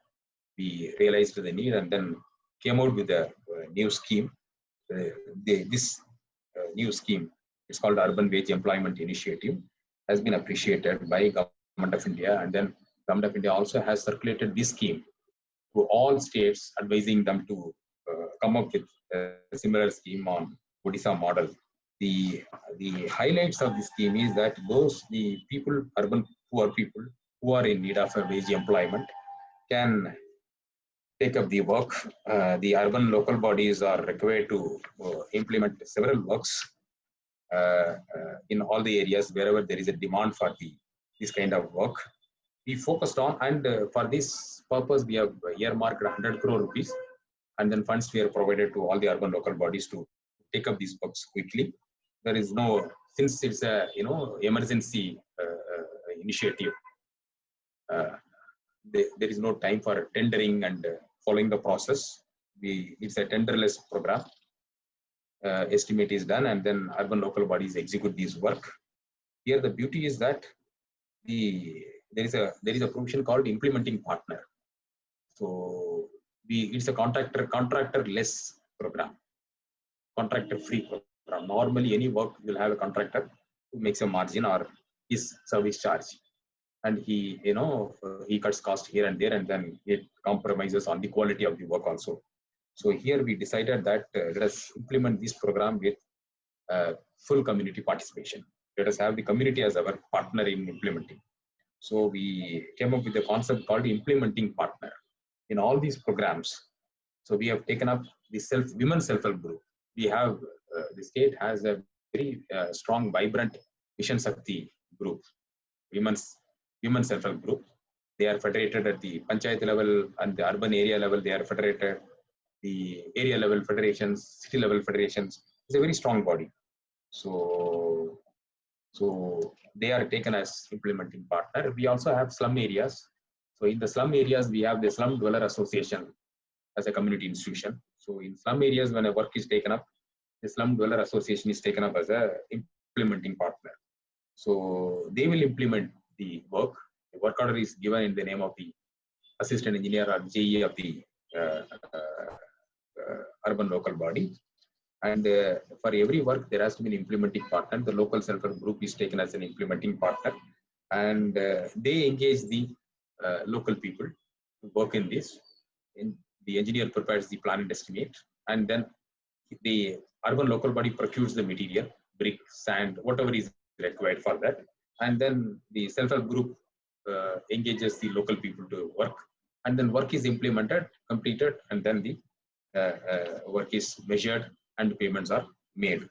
we realized the need and then came out with a new scheme. This new scheme, it's called Urban Wage Employment Initiative, has been appreciated by Government of India, and then Government of India also has circulated this scheme to all states, advising them to come up with a similar scheme on Odisha model. The highlights of the scheme is that the people, urban poor people who are in need of a wage employment, can take up the work. The urban local bodies are required to implement several works in all the areas wherever there is a demand for this kind of work. We focused on, and for this purpose, we have earmarked 100 crore rupees, and then funds were provided to all the urban local bodies to take up these works quickly. There is no, since it's a emergency initiative, there is no time for tendering and following the process. It's a tenderless program. Estimate is done, and then urban local bodies execute this work. Here the beauty is that there is a provision called implementing partner. So it's a contractor-less program, contractor-free program. Normally, any work will have a contractor who makes a margin or his service charge, and he cuts cost here and there, and then it compromises on the quality of the work also. So here we decided that let us implement this program with full community participation. Let us have the community as our partner in implementing. So we came up with a concept called implementing partner in all these programs. So we have taken up the women self-help group. We have the state has a very strong, vibrant Mission Shakti group, women self-help group. They are federated at the panchayat level and the urban area level. They are federated. The area level federations, city level federations, is a very strong body. So they are taken as implementing partner. We also have slum areas. So in the slum areas, we have the Slum Dweller Association as a community institution. So in slum areas, when a work is taken up, the Slum Dweller Association is taken up as a implementing partner. So they will implement the work. The work order is given in the name of the assistant engineer or JE of the urban local body, and for every work there has to be an implementing partner. The local self-help group is taken as an implementing partner, and they engage the local people to work in this. The engineer prepares the plan and estimate, and then the urban local body procures the material, brick, sand, whatever is required for that, and then the self-help group engages the local people to work, and then work is implemented, completed, and then the work is measured and payments are made.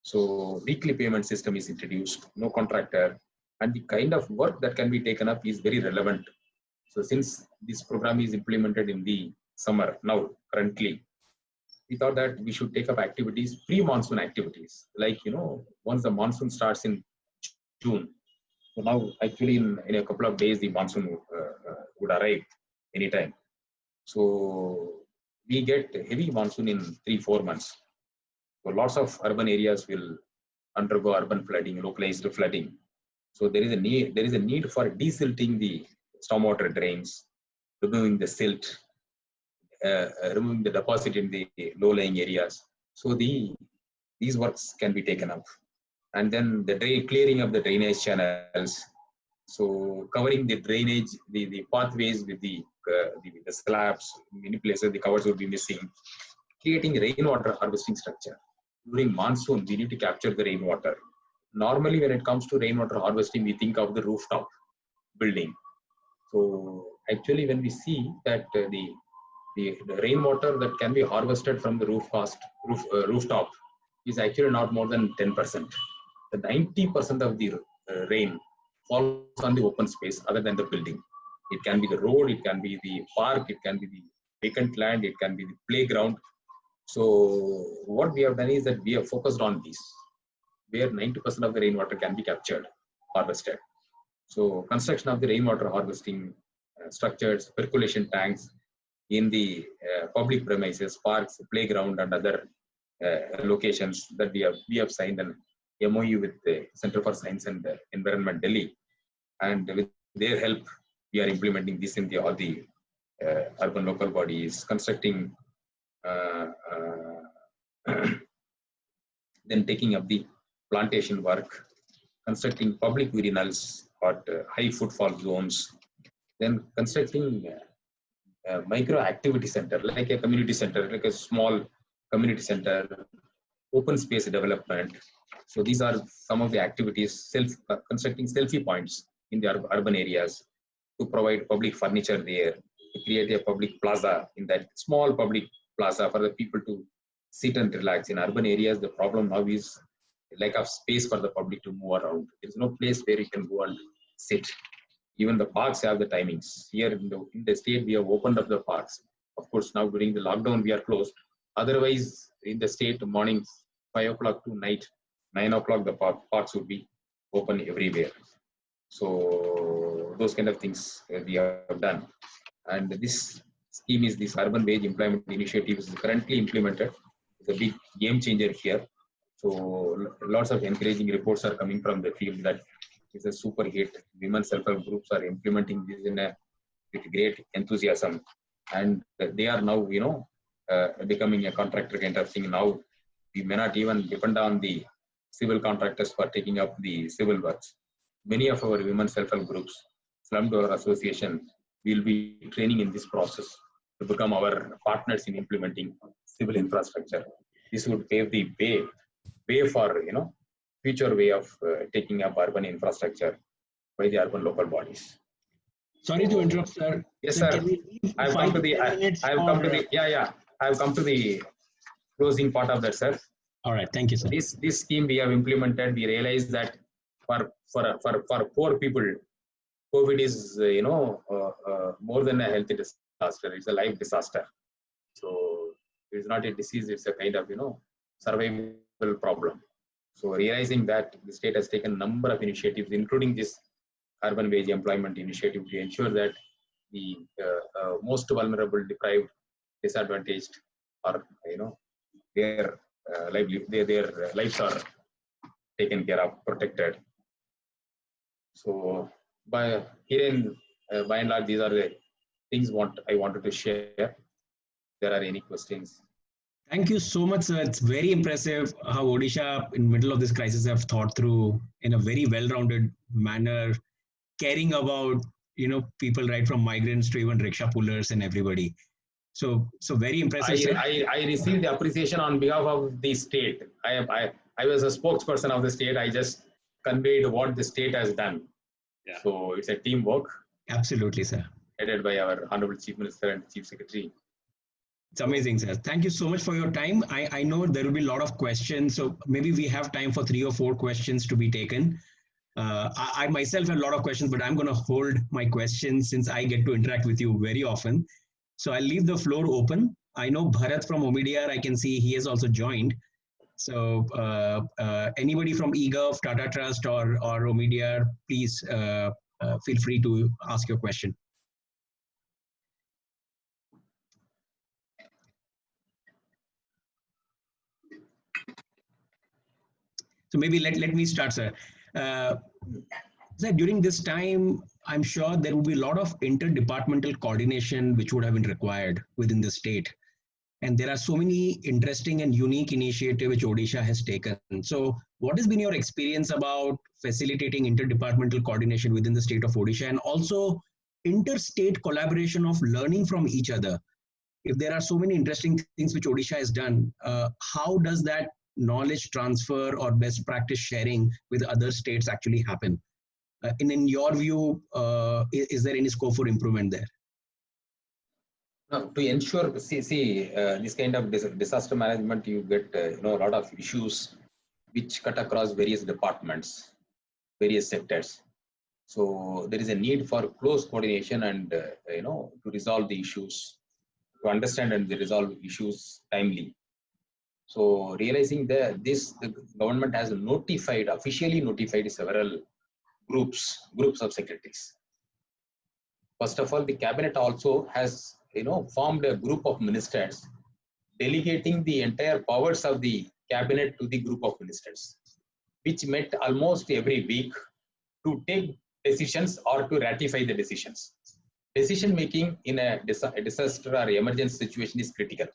So weekly payment system is introduced, no contractor, and the kind of work that can be taken up is very relevant. So since this program is implemented in the summer now, currently, we thought that we should take up activities, pre-monsoon activities, like, once the monsoon starts in June. So now actually in a couple of days, the monsoon would arrive anytime. So we get heavy monsoon in 3-4 months. So lots of urban areas will undergo urban flooding, localized flooding. So there is a need for desilting the stormwater drains, removing the silt, removing the deposit in the low-lying areas. So these works can be taken up, and then the clearing of the drainage channels. So covering the drainage, the pathways with the slabs. In many places the covers will be missing. Creating rainwater harvesting structure. During monsoon, we need to capture the rainwater. Normally, when it comes to rainwater harvesting, we think of the rooftop building. So actually, when we see that the rainwater that can be harvested from the rooftop is actually not more than 10%. The 90% of the rain falls on the open space other than the building. It can be the road, it can be the park, it can be the vacant land, it can be the playground. So what we have done is that we have focused on this, where 90% of the rainwater can be captured, harvested. So construction of the rainwater harvesting structures, percolation tanks in the public premises, parks, playground, and other locations that we have signed an MOU with the Center for Science and Environment, Delhi, and with their help, we are implementing this in all the urban local bodies, constructing, then taking up the plantation work, constructing public urinals at high footfall zones, then constructing micro activity center, like a community center, like a small community center, open space development. So these are some of the activities, constructing selfie points in the urban areas to provide public furniture there, to create a public plaza in that small public plaza for the people to sit and relax. In urban areas, the problem now is lack of space for the public to move around. There is no place where you can go and sit. Even the parks have the timings. Here in the state, we have opened up the parks. Of course, now during the lockdown, we are closed. Otherwise, in the state, morning 5 o'clock to night 9 o'clock, the parks would be open everywhere. So those kind of things we have done. And this scheme is this Urban Wage Employment Initiative is currently implemented. It's a big game changer here. So lots of encouraging reports are coming from the field that it's a super hit. Women self-help groups are implementing this with great enthusiasm, and they are now, becoming a contractor kind of thing. Now we may not even depend on the civil contractors for taking up the civil works. Many of our women self-help groups, Slum Dweller Association, will be training in this process to become our partners in implementing civil infrastructure. This would pave the way for future way of taking up urban infrastructure by the urban local bodies. Sorry to interrupt, sir. Yes, sir. I've come to the closing part of that, sir. All right, thank you, sir. This scheme we have implemented, we realized that for poor people, COVID is more than a health disaster. It's a life disaster. So it's not a disease; it's a kind of survival problem. So realizing that, the state has taken a number of initiatives, including this Urban Wage Employment Initiative, to ensure that the most vulnerable, deprived, disadvantaged, or their lives are taken care of, protected. So by and large, these are the things I wanted to share. If there are any questions. Thank you so much, sir. It's very impressive how Odisha, in the middle of this crisis, have thought through in a very well-rounded manner, caring about people right from migrants to even rickshaw pullers and everybody. So very impressive. I received the appreciation on behalf of the state. I was a spokesperson of the state. I just conveyed what the state has done. Yeah. So it's a teamwork. Absolutely, sir. Headed by our Honorable Chief Minister and Chief Secretary. It's amazing, sir. Thank you so much for your time. I know there will be a lot of questions, so maybe we have time for 3 or 4 questions to be taken. I myself have a lot of questions, but I'm going to hold my questions since I get to interact with you very often. So I'll leave the floor open. I know Bharat from Omidyar, I can see he has also joined. So anybody from eGov, Tata Trust or Omidyar, please feel free to ask your question. So maybe let me start, sir. Sir, during this time, I'm sure there will be a lot of interdepartmental coordination which would have been required within the state. And there are so many interesting and unique initiatives which Odisha has taken. So what has been your experience about facilitating interdepartmental coordination within the state of Odisha, and also interstate collaboration of learning from each other? If there are so many interesting things which Odisha has done, how does that knowledge transfer or best practice sharing with other states actually happen? In your view, is there any scope for improvement there? To ensure, this kind of disaster management, you get a lot of issues which cut across various departments, various sectors. So there is a need for close coordination and to resolve the issues, to understand and resolve issues timely. So realizing that the government has officially notified several groups of secretaries. First of all, the cabinet also has, formed a group of ministers, delegating the entire powers of the cabinet to the group of ministers, which met almost every week to take decisions or to ratify the decisions. Decision making in a disaster or emergency situation is critical.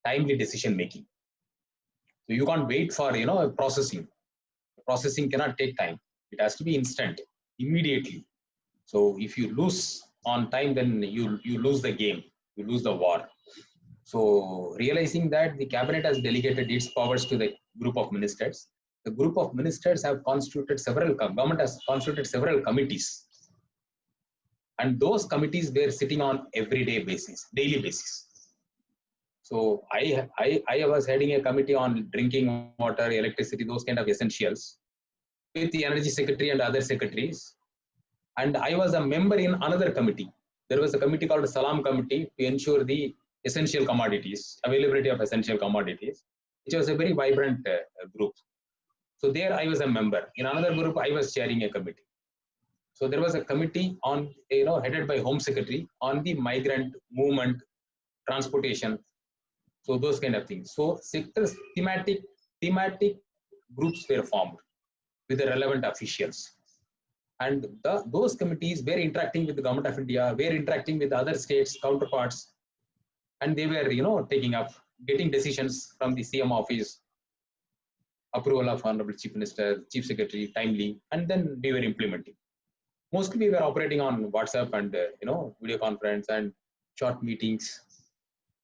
Timely decision making. So you can't wait for processing. Processing cannot take time. It has to be instant, immediately. So if you lose on time, then you lose the game, you lose the war. So realizing that the cabinet has delegated its powers to the group of ministers, the group of ministers have constituted government has constituted several committees. And those committees were sitting on everyday basis, daily basis. So I was heading a committee on drinking water, electricity, those kind of essentials with the energy secretary and other secretaries. And I was a member in another committee. There was a committee called the Salam Committee to ensure the essential commodities, availability of essential commodities, which was a very vibrant group. So there I was a member. In another group, I was chairing a committee. So there was a committee on, headed by Home Secretary on the migrant movement, transportation, so those kind of things. So sectors, thematic groups were formed with the relevant officials. And those committees were interacting with the government of India, were interacting with other states, counterparts, and they were, taking up, getting decisions from the CM office, approval of Honorable Chief Minister, Chief Secretary, timely, and then we were implementing. Mostly we were operating on WhatsApp and, video conference and short meetings.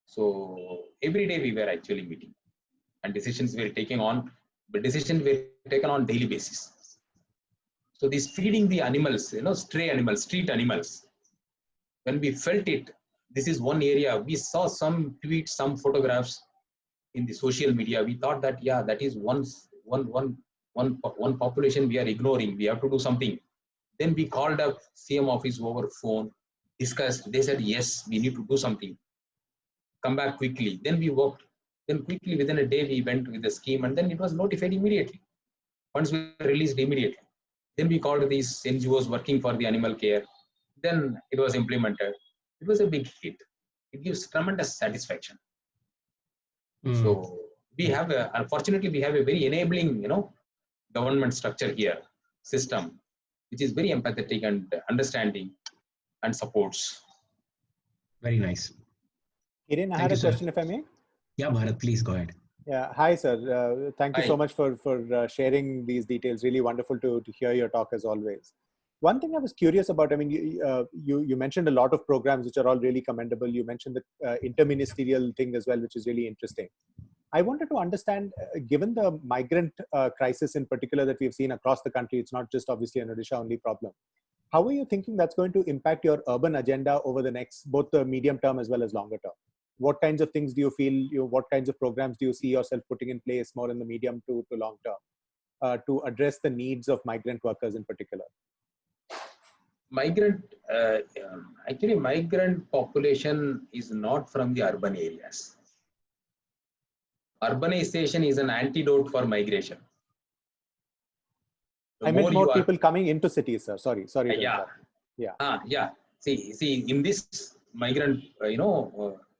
So every day we were actually meeting and decisions were taken on, but decisions were taken on daily basis. So this feeding the animals, stray animals, street animals, when we felt it, this is one area, we saw some tweets, some photographs in the social media. We thought that, yeah, that is one population we are ignoring. We have to do something. Then we called up CM office over phone, discussed. They said, yes, we need to do something. Come back quickly. Then we worked. Then quickly within a day, we went with the scheme and then it was notified immediately. Funds were released immediately. Then we called these NGOs working for the animal care. Then it was implemented. It was a big hit. It gives tremendous satisfaction. So we have unfortunately, we have a very enabling, government structure here, system, which is very empathetic and understanding and supports. Very nice. Hiren, I had a question, if I may. Yeah, Bharat, please go ahead. Yeah, hi, sir. Thank you so much for sharing these details. Really wonderful to hear your talk as always. One thing I was curious about, I mean, you mentioned a lot of programs which are all really commendable. You mentioned the interministerial thing as well, which is really interesting. I wanted to understand, given the migrant crisis in particular that we've seen across the country, it's not just obviously an Odisha only problem. How are you thinking that's going to impact your urban agenda over the next, both the medium term as well as longer term? What kinds of things do you feel, what kinds of programs do you see yourself putting in place more in the medium to long term to address the needs of migrant workers in particular? Actually migrant population is not from the urban areas. Urbanization is an antidote for migration. I meant more people coming into cities, sir. Sorry. Yeah. See, in this migrant,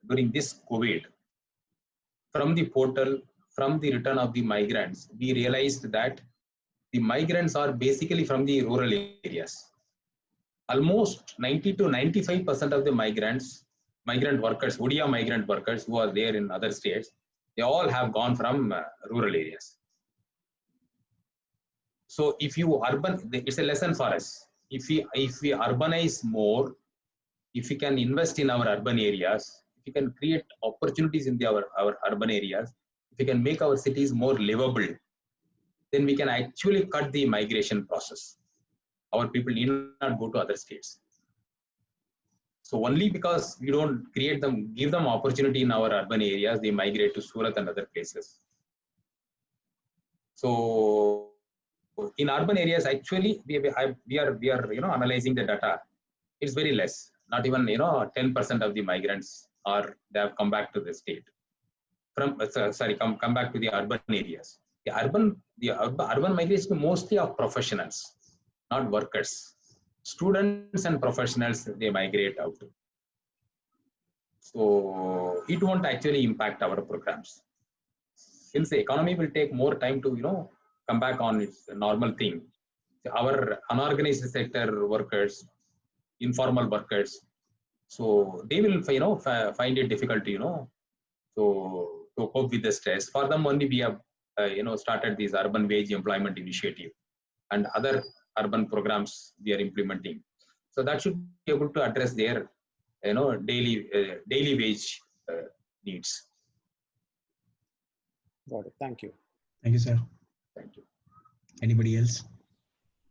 during this COVID, from the portal, from the return of the migrants, we realized that the migrants are basically from the rural areas. Almost 90 to 95% of the migrant workers, Odia migrant workers who are there in other states, they all have gone from rural areas. So if you it's a lesson for us. If we urbanize more, if we can invest in our urban areas, if we can create opportunities in our urban areas, if we can make our cities more livable, then we can actually cut the migration process. Our people need not go to other states. So only because we don't give them opportunity in our urban areas, they migrate to Surat and other places. So in urban areas, actually, we are analyzing the data. It's very less. Not even 10% of the migrants they have come back to the state. Come back to the urban areas. The urban migration is mostly of professionals, not workers. students and professionals, they migrate out. So it won't actually impact our programs. Since the economy will take more time to, come back on its normal thing, our unorganized sector workers, informal workers, so they will, find it difficult, to cope with the stress. For them only we have, started this urban wage employment initiative and other urban programs we are implementing. So that should be able to address their, daily wage needs. Got it. Thank you. Thank you, sir. Thank you. Anybody else?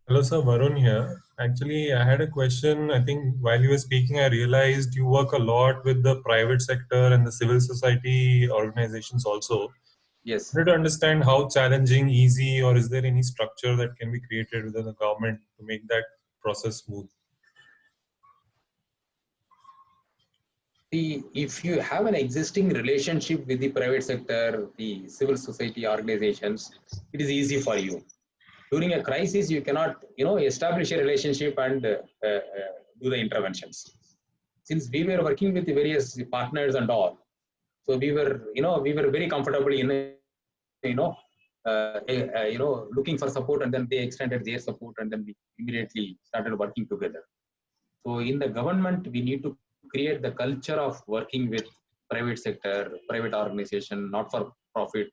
Hello, sir. Varun here. Actually, I had a question. I think while you were speaking, I realized you work a lot with the private sector and the civil society organizations also. Yes. I wanted to understand how challenging, easy, or is there any structure that can be created within the government to make that process smooth? If you have an existing relationship with the private sector, the civil society organizations, it is easy for you. During a crisis, you cannot, establish a relationship and do the interventions. Since we were working with the various partners and all, so we were very comfortably in, looking for support, and then they extended their support, and then we immediately started working together. So in the government, we need to create the culture of working with private sector, private organization, not-for-profit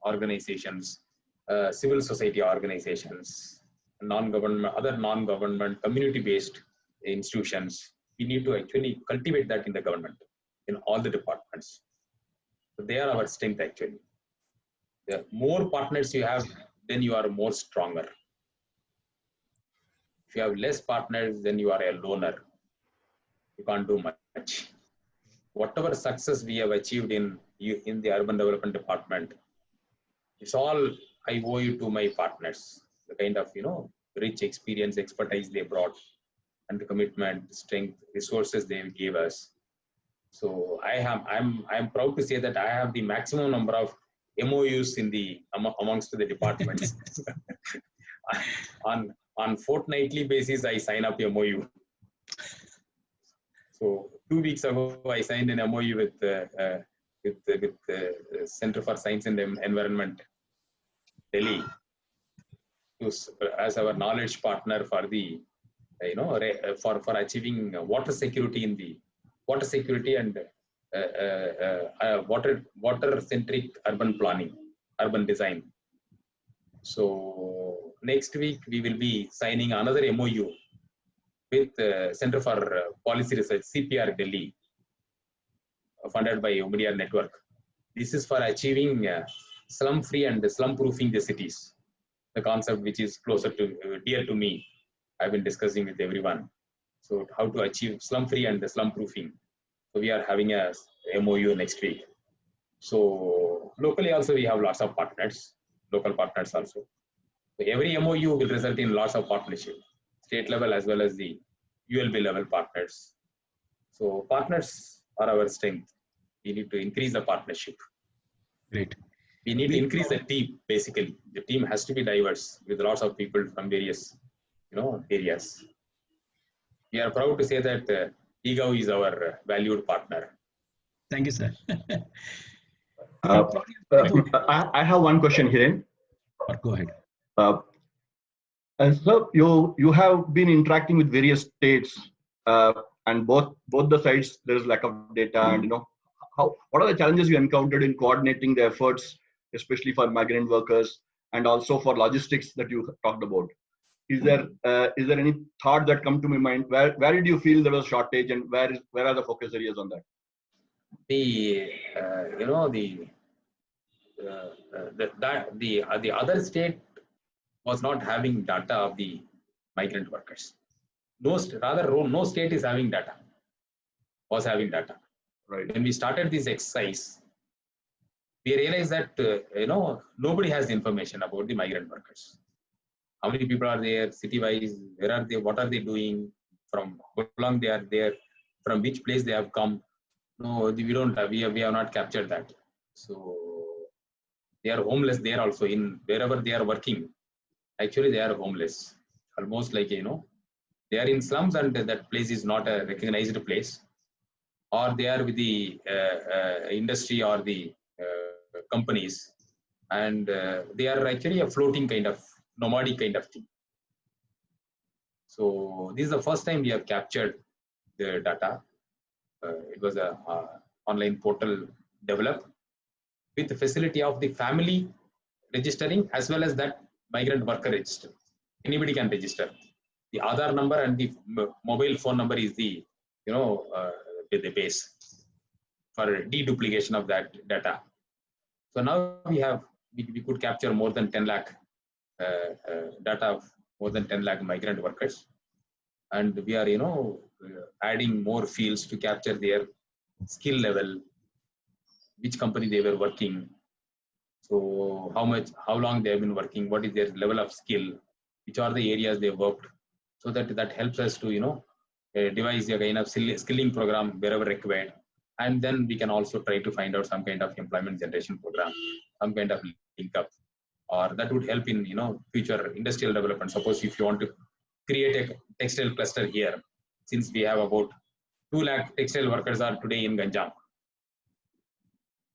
organizations, civil society organizations, other non-government, community-based institutions. We need to actually cultivate that in the government, in all the departments. So they are our strength actually. The more partners you have, then you are more stronger. If you have less partners, then you are a loner. You can't do much. Whatever success we have achieved in the urban development department, it's all I owe you to my partners. The kind of rich experience, expertise they brought, and the commitment, strength, resources they gave us. So I'm proud to say that I have the maximum number of MOUs amongst the departments. on fortnightly basis, I sign up MOU. So 2 weeks ago, I signed an MOU with the Center for Science and Environment, Delhi, as our knowledge partner for the, for achieving water security and water-centric urban planning, urban design. So next week we will be signing another MOU with Center for Policy Research, CPR Delhi, funded by Omidyar Network. This is for achieving slum-free and slum-proofing the cities. The concept which is dear to me, I've been discussing with everyone. So how to achieve slum-free and slum-proofing. So we are having a MOU next week. So locally also we have lots of partners, local partners also. So every MOU will result in lots of partnership, state level as well as the ULB level partners. So partners are our strength. We need to increase the partnership. Great. We need to increase the team, basically. The team has to be diverse with lots of people from various, areas. We are proud to say that EGOW is our valued partner. Thank you, sir. I have one question here. Go ahead. So you have been interacting with various states, and both the sides there is lack of data, and what are the challenges you encountered in coordinating the efforts, especially for migrant workers and also for logistics that you talked about? Is there any thought that come to my mind? Where did you feel there was shortage, and where are the focus areas on that? The other state was not having data of the migrant workers. No state is having data. Was having data. Right. When we started this exercise, we realized that nobody has information about the migrant workers. How many people are there, city-wise? Where are they? What are they doing? From how long they are there? From which place they have come? No, we don't have. We have not captured that. So they are homeless there also. In wherever they are working, actually they are homeless. Almost like They are in slums and that place is not a recognized place, or they are with the industry or the companies, and they are actually a floating kind of nomadic kind of thing. So this is the first time we have captured the data. It was a online portal developed with the facility of the family registering as well as that migrant worker register. Anybody can register. The Aadhaar number and the mobile phone number is the the base for deduplication of that data. So now we could capture more than 10 lakh data of more than 10 lakh migrant workers, and we are adding more fields to capture their skill level, which company they were working, so how long they have been working, what is their level of skill, which are the areas they worked, so that helps us to devise a kind of skilling program wherever required. And then we can also try to find out some kind of employment generation program, some kind of link up, or that would help in future industrial development. Suppose if you want to create a textile cluster here, since we have about 2 lakh textile workers are today in Ganjam,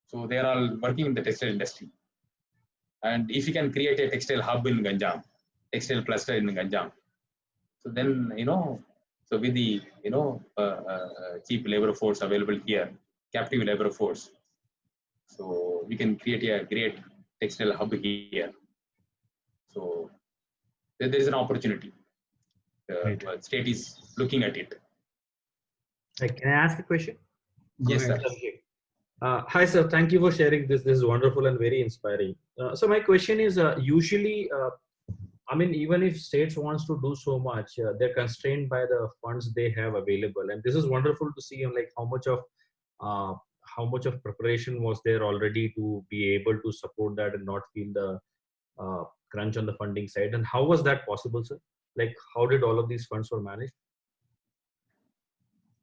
so they are all working in the textile industry. And if you can create a textile hub in Ganjam, textile cluster in Ganjam, so then so with the cheap labor force available here, captive labor force, so we can create a great textile hub here. So there is an opportunity. The state is looking at it. Can I ask a question? Yes, sir. Hi, sir. Thank you for sharing this. This is wonderful and very inspiring. So my question is, usually, I mean, even if states wants to do so much, they're constrained by the funds they have available. And this is wonderful to see, like how much of preparation was there already to be able to support that and not feel the crunch on the funding side. And how was that possible, sir? Like, how did all of these funds were managed?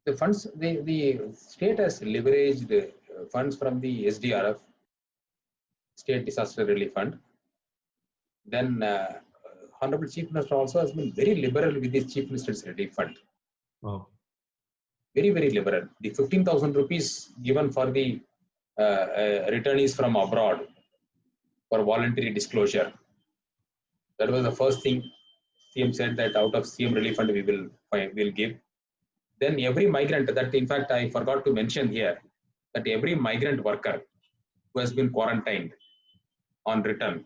The funds, the state has leveraged funds from the SDRF, State Disaster Relief Fund. Then Honorable Chief Minister also has been very liberal with the Chief Minister's Relief Fund. Oh. Very, very liberal. The 15,000 rupees given for the returnees from abroad for voluntary disclosure. That was the first thing CM said, that out of CM Relief Fund we will give. Then every migrant, that in fact I forgot to mention here, that every migrant worker who has been quarantined on return,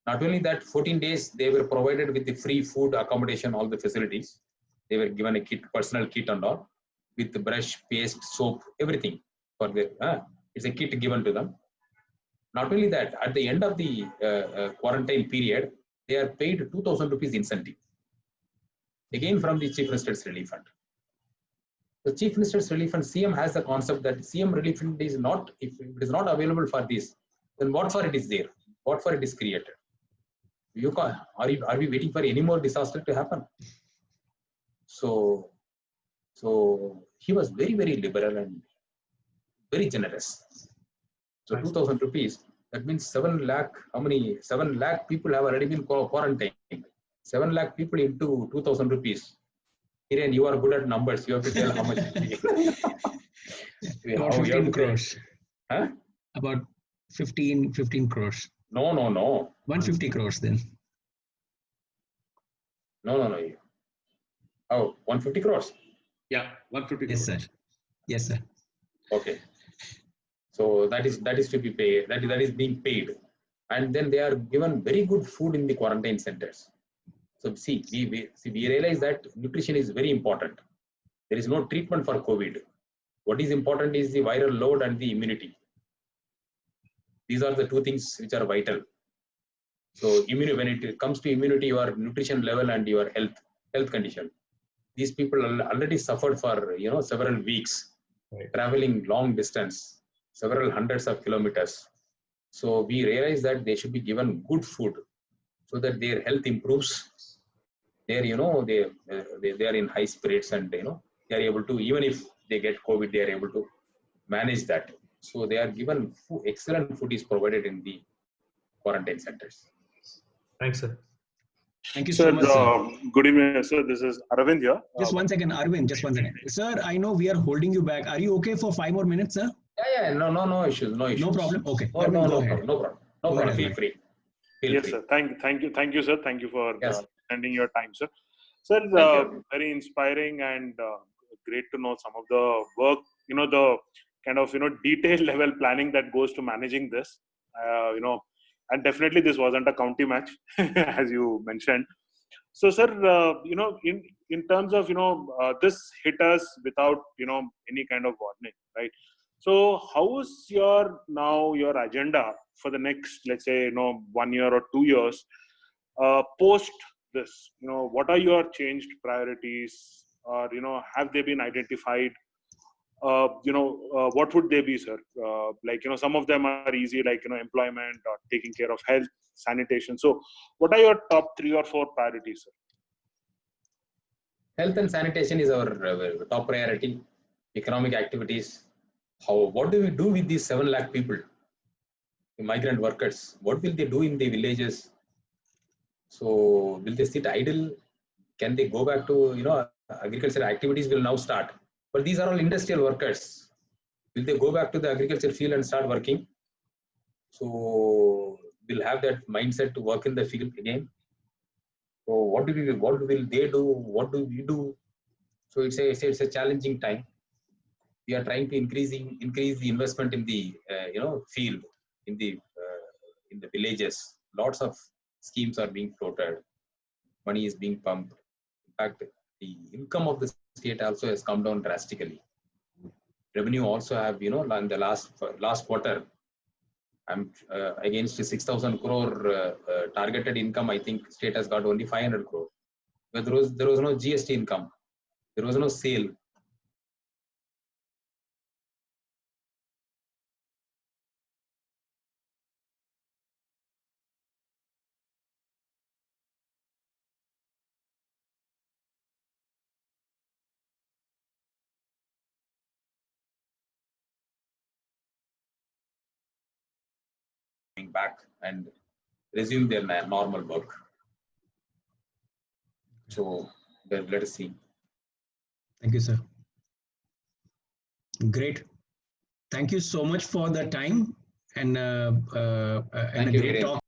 not only that, 14 days they were provided with the free food, accommodation, all the facilities. They were given a kit, personal kit and all, with the brush, paste, soap, everything. For the it's a kit given to them. Not only that, at the end of the quarantine period, they are paid 2,000 rupees incentive, again from the Chief Minister's Relief Fund. The Chief Minister's Relief Fund, CM has the concept that CM Relief Fund is not, if it is not available for this, then what for it is there? What for it is created? Are we waiting for any more disaster to happen? So he was very, very liberal and very generous. So 2,000 rupees, that means 7 lakh, how many? 7 lakh people have already been quarantined. 7 lakh people into 2,000 rupees. Hiren, you are good at numbers. You have to tell how much. About 15 crores. Huh? About 15 crores. No. 150 crores then. No. Oh, 150 crores? Yeah, 150 Yes, crores. sir. Yes, sir. Okay. So that is to be paid. That is being paid. And then they are given very good food in the quarantine centers. So see, we realize that nutrition is very important. There is no treatment for COVID. What is important is the viral load and the immunity. These are the two things which are vital. So when it comes to immunity, your nutrition level and your health condition. These people already suffered for several weeks, right, traveling long distance, several hundreds of kilometers. So we realize that they should be given good food so that their health improves. They are in high spirits, and they are able to, even if they get COVID, they are able to manage that. So they are given food, excellent food is provided in the quarantine centers. Thanks, sir. Thank you Sir, so much, sir. Good evening, sir. This is Aravind here. Just 1 second, Arvind, just 1 second. Sir, I know we are holding you back. Are you okay for 5 more minutes, sir? Yeah, no issues. No problem. Okay. No, Arvind, go no ahead. problem. No problem. Feel free. Yes, sir. Thank you, sir. Thank you for Yes. spending your time, sir. Sir, Thank you. very inspiring and great to know some of the work, the kind of, detailed level planning that goes to managing this, and definitely this wasn't a county match, as you mentioned. So, sir, in terms of, this hit us without, any kind of warning, right? So how's your agenda for the next, let's say, 1 year or 2 years, post this? What are your changed priorities, or have they been identified? What would they be, sir? Some of them are easy, like employment or taking care of health, sanitation. So what are your top 3 or 4 priorities, sir? Health and sanitation is our top priority. Economic activities. What do we do with these 7 lakh people, the migrant workers? What will they do in the villages? So will they sit idle? Can they go back to, agricultural activities will now start. But these are all industrial workers. Will they go back to the agriculture field and start working? So we'll have that mindset to work in the field again. So what will they do? What do we do? So it's a challenging time. We are trying to increase the investment in the field, in the villages. Lots of schemes are being floated. Money is being pumped. In fact, the income of the state also has come down drastically. Revenue also have, in the last quarter, I'm against 6,000 crore targeted income. I think state has got only 500 crore. But there was no GST income. There was no sale. Back and resume their normal work. So let us see. Thank you, sir. Great. Thank you so much for the time and a great talk.